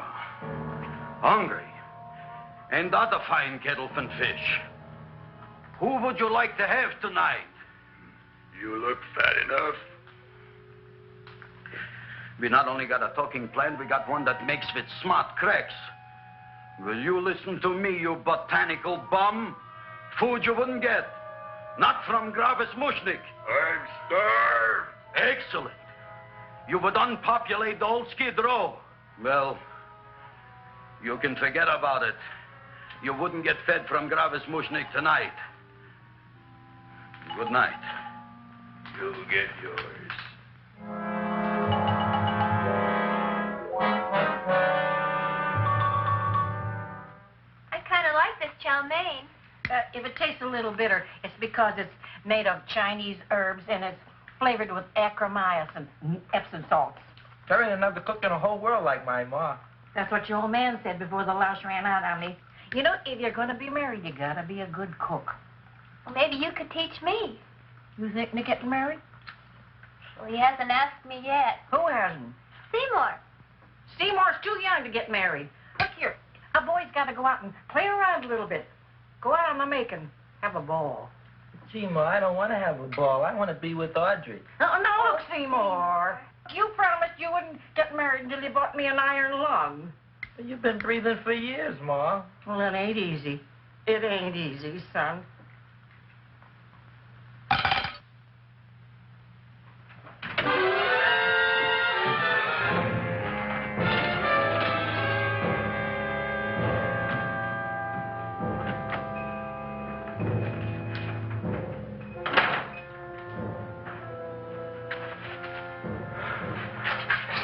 Hungry. And other fine kettlefen fish. Who would you like to have tonight? You look fat enough. We not only got a talking plant, we got one that makes with smart cracks. Will you listen to me, you botanical bum? Food you wouldn't get. Not from Gravis Mushnik. I'm starved. Excellent. You would unpopulate the whole Skid Row. Well, you can forget about it. You wouldn't get fed from Gravis Mushnik tonight. Good night. You'll get yours. I kind of like this chow mein. If it tastes a little bitter, it's because it's made of Chinese herbs and it's flavored with acromycin, Epsom salts. There ain't another cook in the whole world like my ma. That's what your old man said before the louse ran out on me. You know, if you're going to be married, you got to be a good cook. Well, maybe you could teach me. You think Nick getting married? Well, he hasn't asked me yet. Who hasn't? Seymour. Seymour's too young to get married. Look here, a boy's got to go out and play around a little bit. Go out on the making, have a ball. Gee, Ma, I don't want to have a ball. I want to be with Audrey. No, look, Seymour. You promised you wouldn't get married until you bought me an iron lung. You've been breathing for years, Ma. Well, it ain't easy. It ain't easy, son.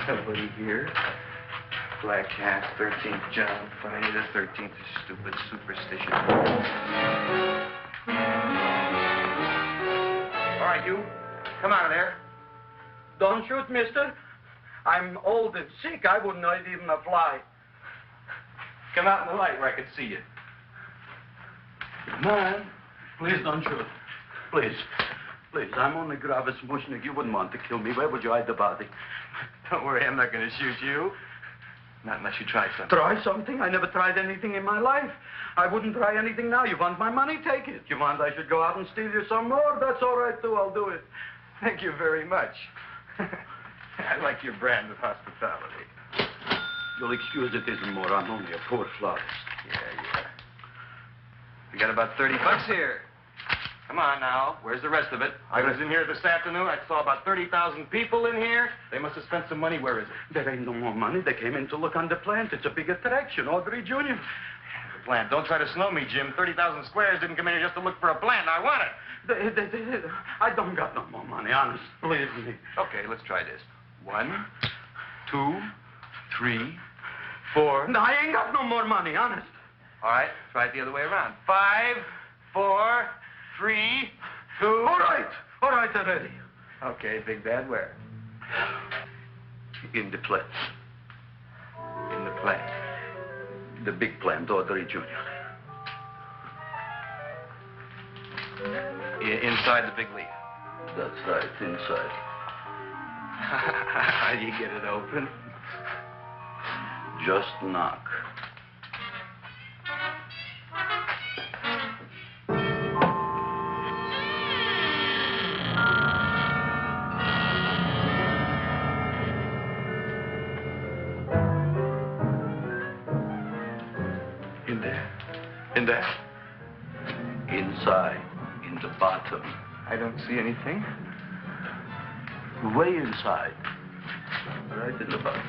Nobody here. Black Cats, 13th John, Friday the 13th is stupid superstition. All right, you. Come out of there. Don't shoot, mister. I'm old and sick. I wouldn't know even a fly. Come out in the light where I can see you. Man, please don't shoot. Please. Please, I'm only Gravis Mushnik. You wouldn't want to kill me. Where would you hide the body? Don't worry, I'm not going to shoot you. Not unless you try something. Try something? I never tried anything in my life. I wouldn't try anything now. You want my money? Take it. You want I should go out and steal you some more? That's all right, too. I'll do it. Thank you very much. I like your brand of hospitality. You'll excuse it isn't more. I'm only a poor florist. Yeah. We got about $30 here. Come on now. Where's the rest of it? I was in here this afternoon. I saw about 30,000 people in here. They must have spent some money. Where is it? There ain't no more money. They came in to look on the plant. It's a big attraction. Audrey Jr. The plant. Don't try to snow me, Jim. 30,000 squares didn't come in here just to look for a plant. I want it. I don't got no more money, honest. Believe me. Okay, let's try this. 1, 2, 3, 4. No, I ain't got no more money, honest. All right, try it the other way around. 5, 4, 3, 2. All right already. Okay, Big Bad, where? In the plant. In the plant. The big plant, Audrey Jr. Inside the big leaf. That's right, inside. How do you get it open? Just knock. In there? Inside, in the bottom. I don't see anything. Way inside. Right in the bottom.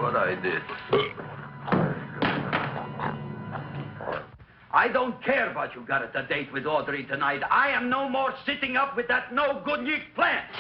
What I did. I don't care what you got at the date with Audrey tonight. I am no more sitting up with that no-good plant.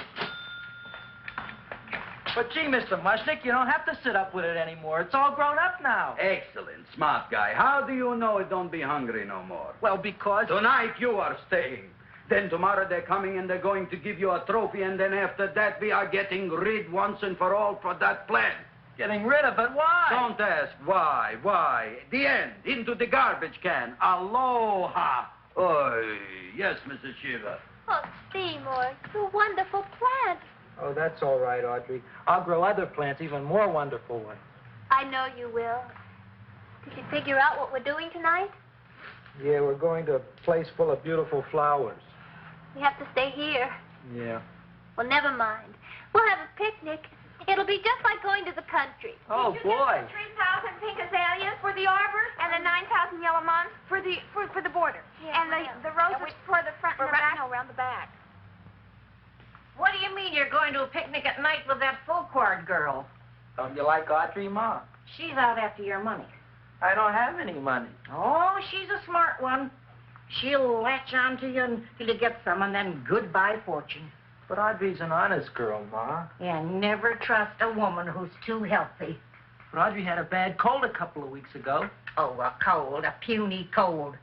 But gee, Mr. Mushnick, you don't have to sit up with it anymore. It's all grown up now. Excellent, smart guy. How do you know it don't be hungry no more? Well, because... Tonight you are staying. Then tomorrow they're coming and they're going to give you a trophy, and then after that we are getting rid once and for all for that plant. Getting rid of it? Why? Don't ask why. Why? The end. Into the garbage can. Aloha. Oy. Yes, Mrs. Shiva. Oh, Seymour, you wonderful plant. Oh, that's all right, Audrey. I'll grow other plants, even more wonderful ones. I know you will. Did you figure out what we're doing tonight? Yeah, we're going to a place full of beautiful flowers. We have to stay here. Yeah. Well, never mind. We'll have a picnic. It'll be just like going to the country. Oh, boy. 3,000 pink azaleas for the arbor, and the 9,000 yellow mums for the border. Yeah, and the roses for the front and the back. No, around the back. What do you mean you're going to a picnic at night with that full-court girl? Don't you like Audrey, Ma? She's out after your money. I don't have any money. Oh, she's a smart one. She'll latch on to you until you get some, and then goodbye fortune. But Audrey's an honest girl, Ma. And never trust a woman who's too healthy. But Audrey had a bad cold a couple of weeks ago. Oh, a cold, a puny cold.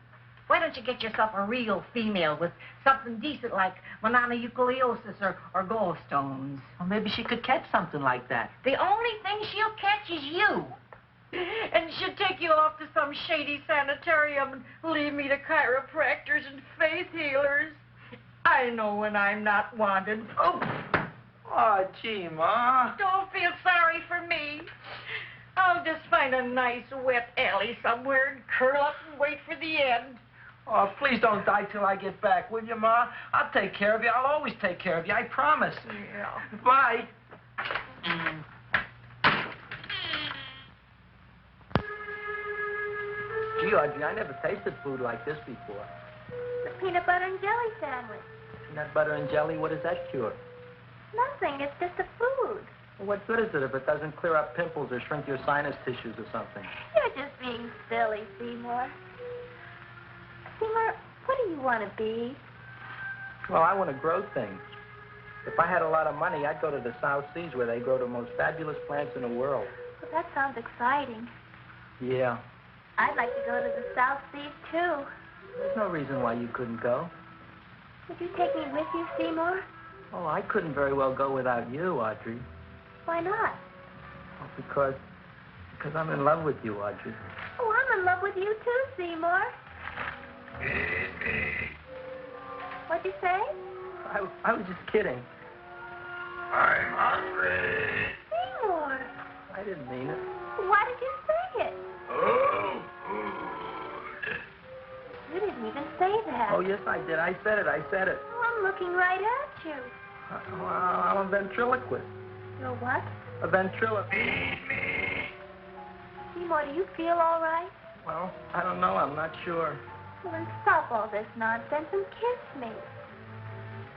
Why don't you get yourself a real female with something decent like mononucleosis or gallstones? Well, maybe she could catch something like that. The only thing she'll catch is you. And she'll take you off to some shady sanitarium and leave me to chiropractors and faith healers. I know when I'm not wanted. Oh, gee, Ma. Don't feel sorry for me. I'll just find a nice wet alley somewhere and curl up and wait for the end. Oh, please don't die till I get back, will you, Ma? I'll take care of you. I'll always take care of you. I promise. Yeah. Bye. Gee, Audrey, I never tasted food like this before. The peanut butter and jelly sandwich. Peanut butter and jelly, what does that cure? Nothing. It's just a food. Well, what good is it if it doesn't clear up pimples or shrink your sinus tissues or something? You're just being silly, Seymour. Seymour, what do you want to be? Well, I want to grow things. If I had a lot of money, I'd go to the South Seas where they grow the most fabulous plants in the world. Well, that sounds exciting. Yeah. I'd like to go to the South Seas, too. There's no reason why you couldn't go. Would you take me with you, Seymour? Oh, I couldn't very well go without you, Audrey. Why not? Well, because I'm in love with you, Audrey. Oh, I'm in love with you, too, Seymour. What'd you say? I was just kidding. I'm hungry. Seymour. I didn't mean it. Why did you say it? Oh, food. You didn't even say that. Oh, yes, I did. I said it. Oh, I'm looking right at you. Well, I'm a ventriloquist. You're what? A ventriloquist. Feed me. Seymour, do you feel all right? Well, I don't know. I'm not sure. Well, then stop all this nonsense and kiss me.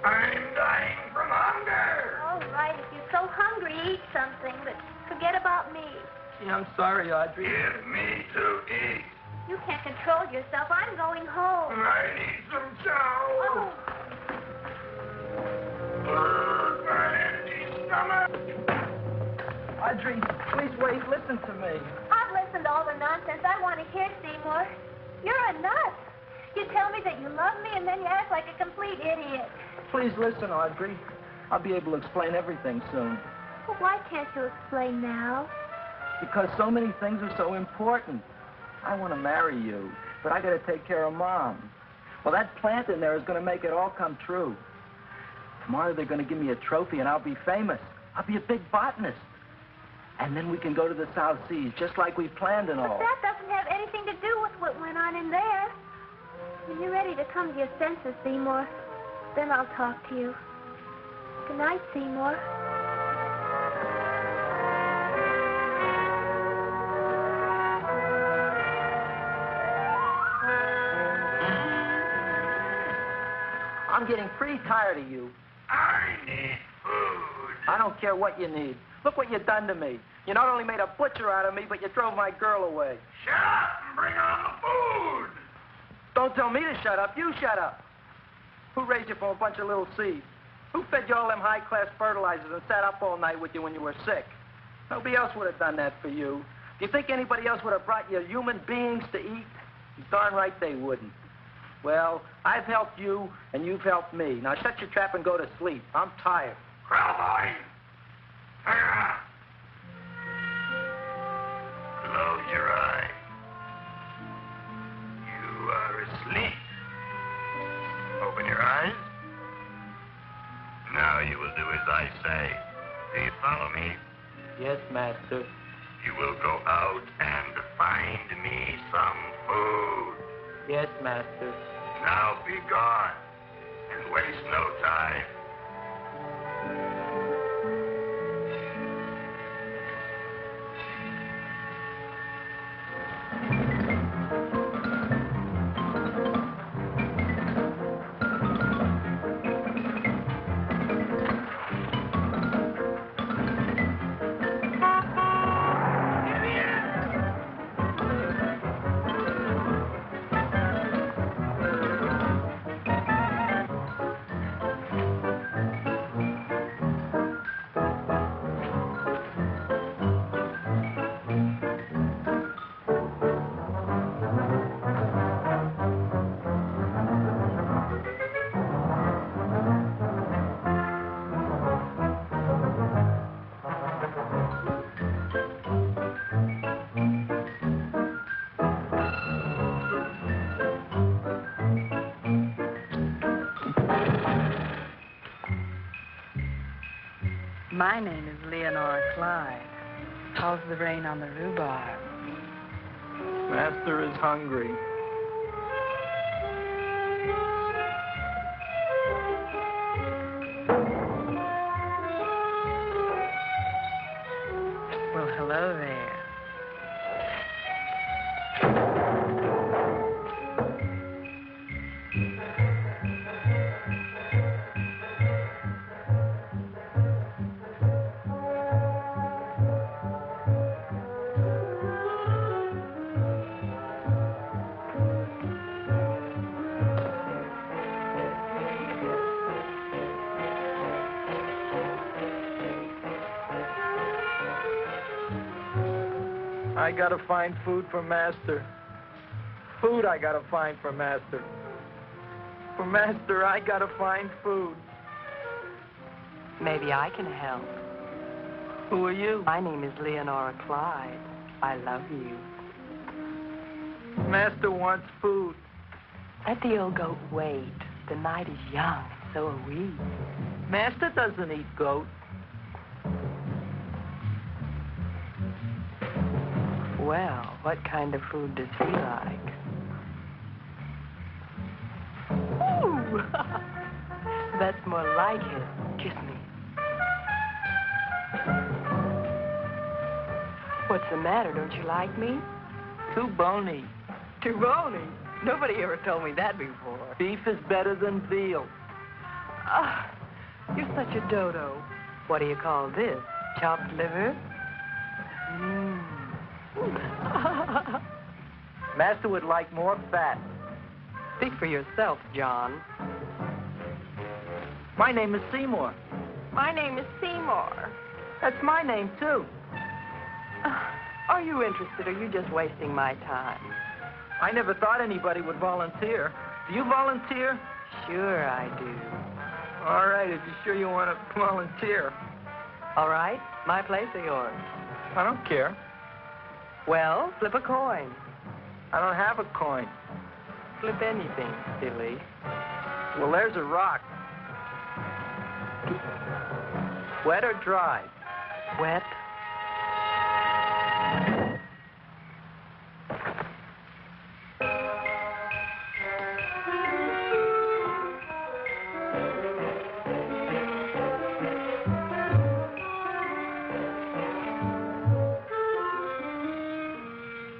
I'm dying from hunger. All right, if you're so hungry, eat something, but forget about me. Gee, I'm sorry, Audrey. Give me to eat. You can't control yourself. I'm going home. I need some chow. Oh, My empty stomach. Audrey, please wait. Listen to me. I've listened to all the nonsense I want to hear, Seymour. You're a nut. You tell me that you love me, and then you act like a complete idiot. Please listen, Audrey. I'll be able to explain everything soon. Well, why can't you explain now? Because so many things are so important. I want to marry you, but I got to take care of Mom. Well, that plant in there is going to make it all come true. Tomorrow they're going to give me a trophy, and I'll be famous. I'll be a big botanist. And then we can go to the South Seas, just like we planned and all. But that doesn't have anything to do with what went on in there. When you're ready to come to your senses, Seymour, then I'll talk to you. Good night, Seymour. I'm getting pretty tired of you. I need food. I don't care what you need. Look what you've done to me. You not only made a butcher out of me, but you drove my girl away. Shut up and bring on the food. Don't tell me to shut up. You shut up. Who raised you from a bunch of little seeds? Who fed you all them high-class fertilizers and sat up all night with you when you were sick? Nobody else would have done that for you. Do you think anybody else would have brought you human beings to eat? You're darn right they wouldn't. Well, I've helped you, and you've helped me. Now shut your trap and go to sleep. I'm tired. Cowboy. Close your eyes. You are asleep. Open your eyes. Now you will do as I say. Do you follow me? Yes, master. You will go out and find bring me some food. Yes, master. Now be gone and waste no time. My name is Leonora Clyde. How's the rain on the rhubarb? Master is hungry. Well, hello there. I gotta find food for Master. Food I gotta find for Master. For Master, I gotta find food. Maybe I can help. Who are you? My name is Leonora Clyde. I love you. Master wants food. Let the old goat wait. The night is young, so are we. Master doesn't eat goat. Well, what kind of food does he like? Ooh! That's more like it. Kiss me. What's the matter? Don't you like me? Too bony. Too bony? Nobody ever told me that before. Beef is better than veal. Ah, you're such a dodo. What do you call this? Chopped liver? Master would like more fat. Speak for yourself, John. My name is Seymour. My name is Seymour. That's my name, too. Are you interested, or are you just wasting my time? I never thought anybody would volunteer. Do you volunteer? Sure I do. All right, if you're sure you want to volunteer. All right, my place or yours? I don't care. Well, flip a coin. I don't have a coin. Flip anything, silly. Well, there's a rock. Wet or dry? Wet.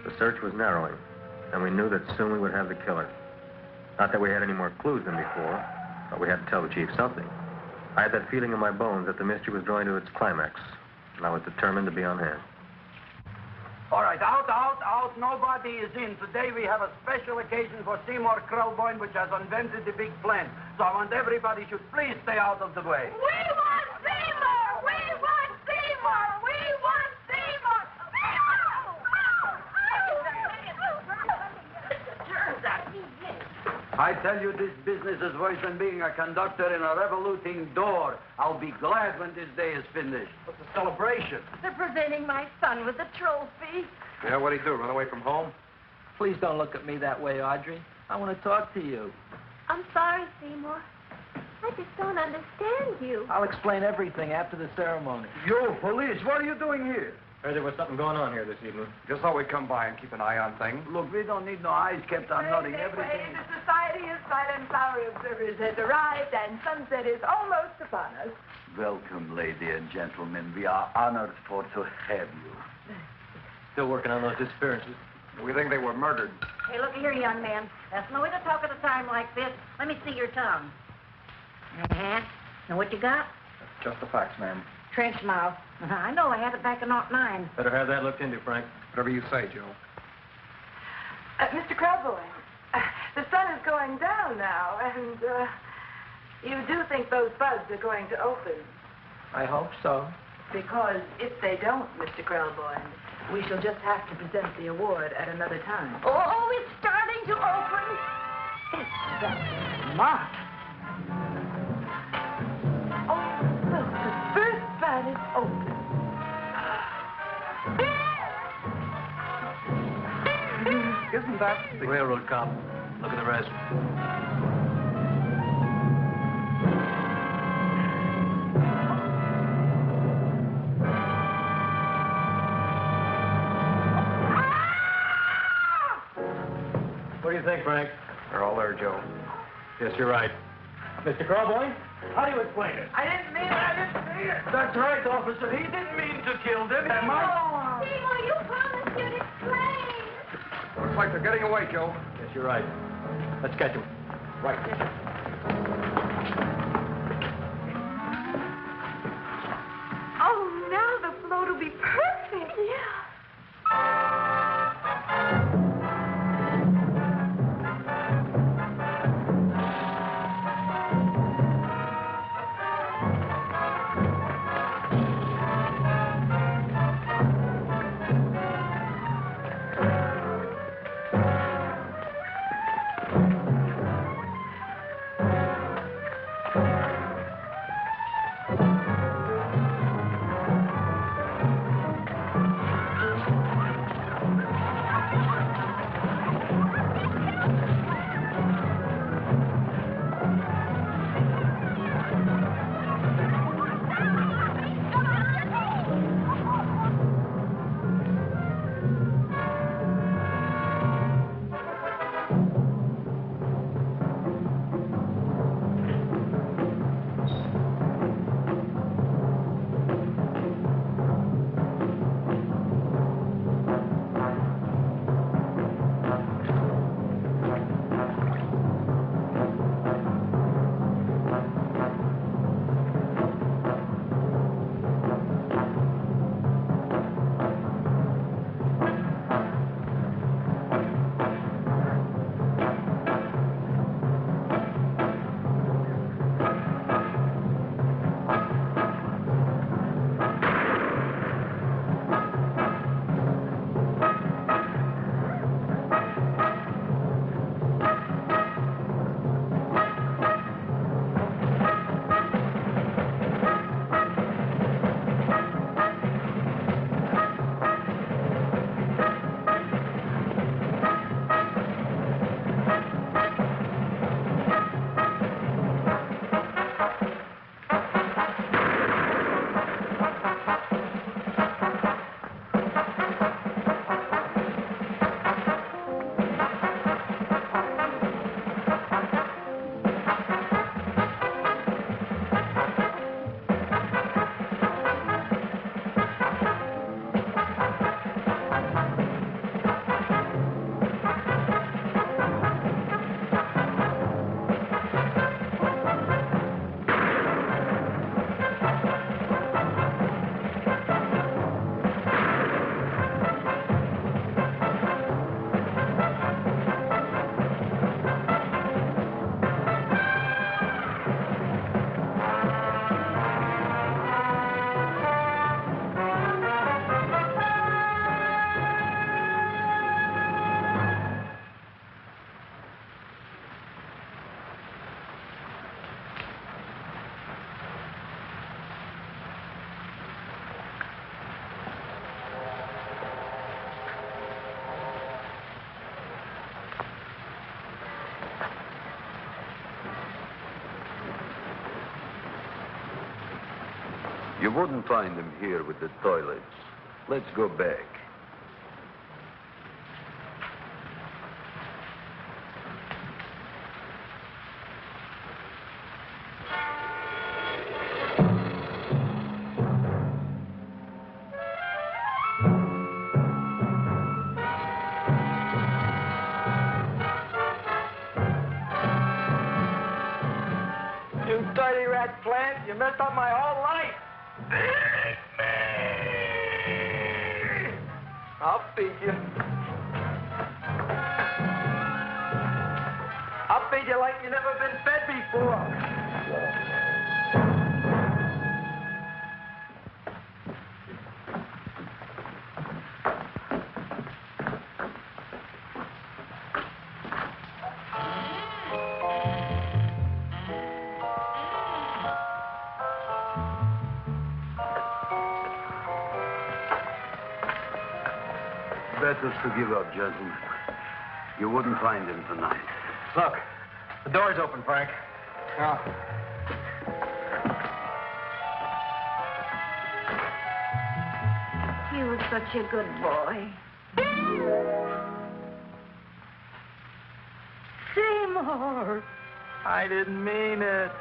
The search was narrowing, and we knew that soon we would have the killer. Not that we had any more clues than before, but we had to tell the chief something. I had that feeling in my bones that the mystery was drawing to its climax, and I was determined to be on hand. All right, out. Nobody is in. Today we have a special occasion for Seymour Krellboyne, which has invented the big plan. So I want everybody should please stay out of the way. We want Seymour! We want Seymour! We want Seymour! I tell you, this business is worse than being a conductor in a revoluting door. I'll be glad when this day is finished. What's the celebration? They're presenting my son with a trophy. Yeah, what'd he do, run away from home? Please don't look at me that way, Audrey. I want to talk to you. I'm sorry, Seymour. I just don't understand you. I'll explain everything after the ceremony. You, police, what are you doing here? Heard there was something going on here this evening. Just thought we'd come by and keep an eye on things. Look, we don't need no eyes kept on nothing. Everything. The Society of Silent Flower Observers has arrived, and sunset is almost upon us. Welcome, lady and gentlemen. We are honored for to have you. Still working on those disappearances. We think they were murdered. Hey, look here, young man. That's no way to talk at a time like this. Let me see your tongue. Uh-huh. Now, what you got? Just the facts, ma'am. Trench mouth. I know. I had it back in '09. Better have that looked into, Frank. Whatever you say, Joe. Mr. Krelboy, the sun is going down now, and you do think those buds are going to open? I hope so. Because if they don't, Mr. Krelboy, we shall just have to present the award at another time. Oh, it's starting to open. That's smart. Oh, look, the first bud is open. Isn't that the Railroad cop. Look at the rest. What do you think, Frank? They're all there, Joe. Yes, you're right. Mr. Carboy, how do you explain it? I didn't mean it. I didn't mean it. That's right, officer. He didn't mean to kill them. Seymour, you promised you'd explain. Looks like they're getting away, Joe. Yes, you're right. Let's catch him. Right. Oh, now the float will be perfect. Yeah. You wouldn't find them here with the toilets. Let's go back. You dirty rat plant, you messed up my whole life. I'll feed you. I'll feed you like you've never been fed before. Better to give up, gentlemen. You wouldn't find him tonight. Look, the door's open, Frank. Now, He was such a good boy. Seymour! I didn't mean it.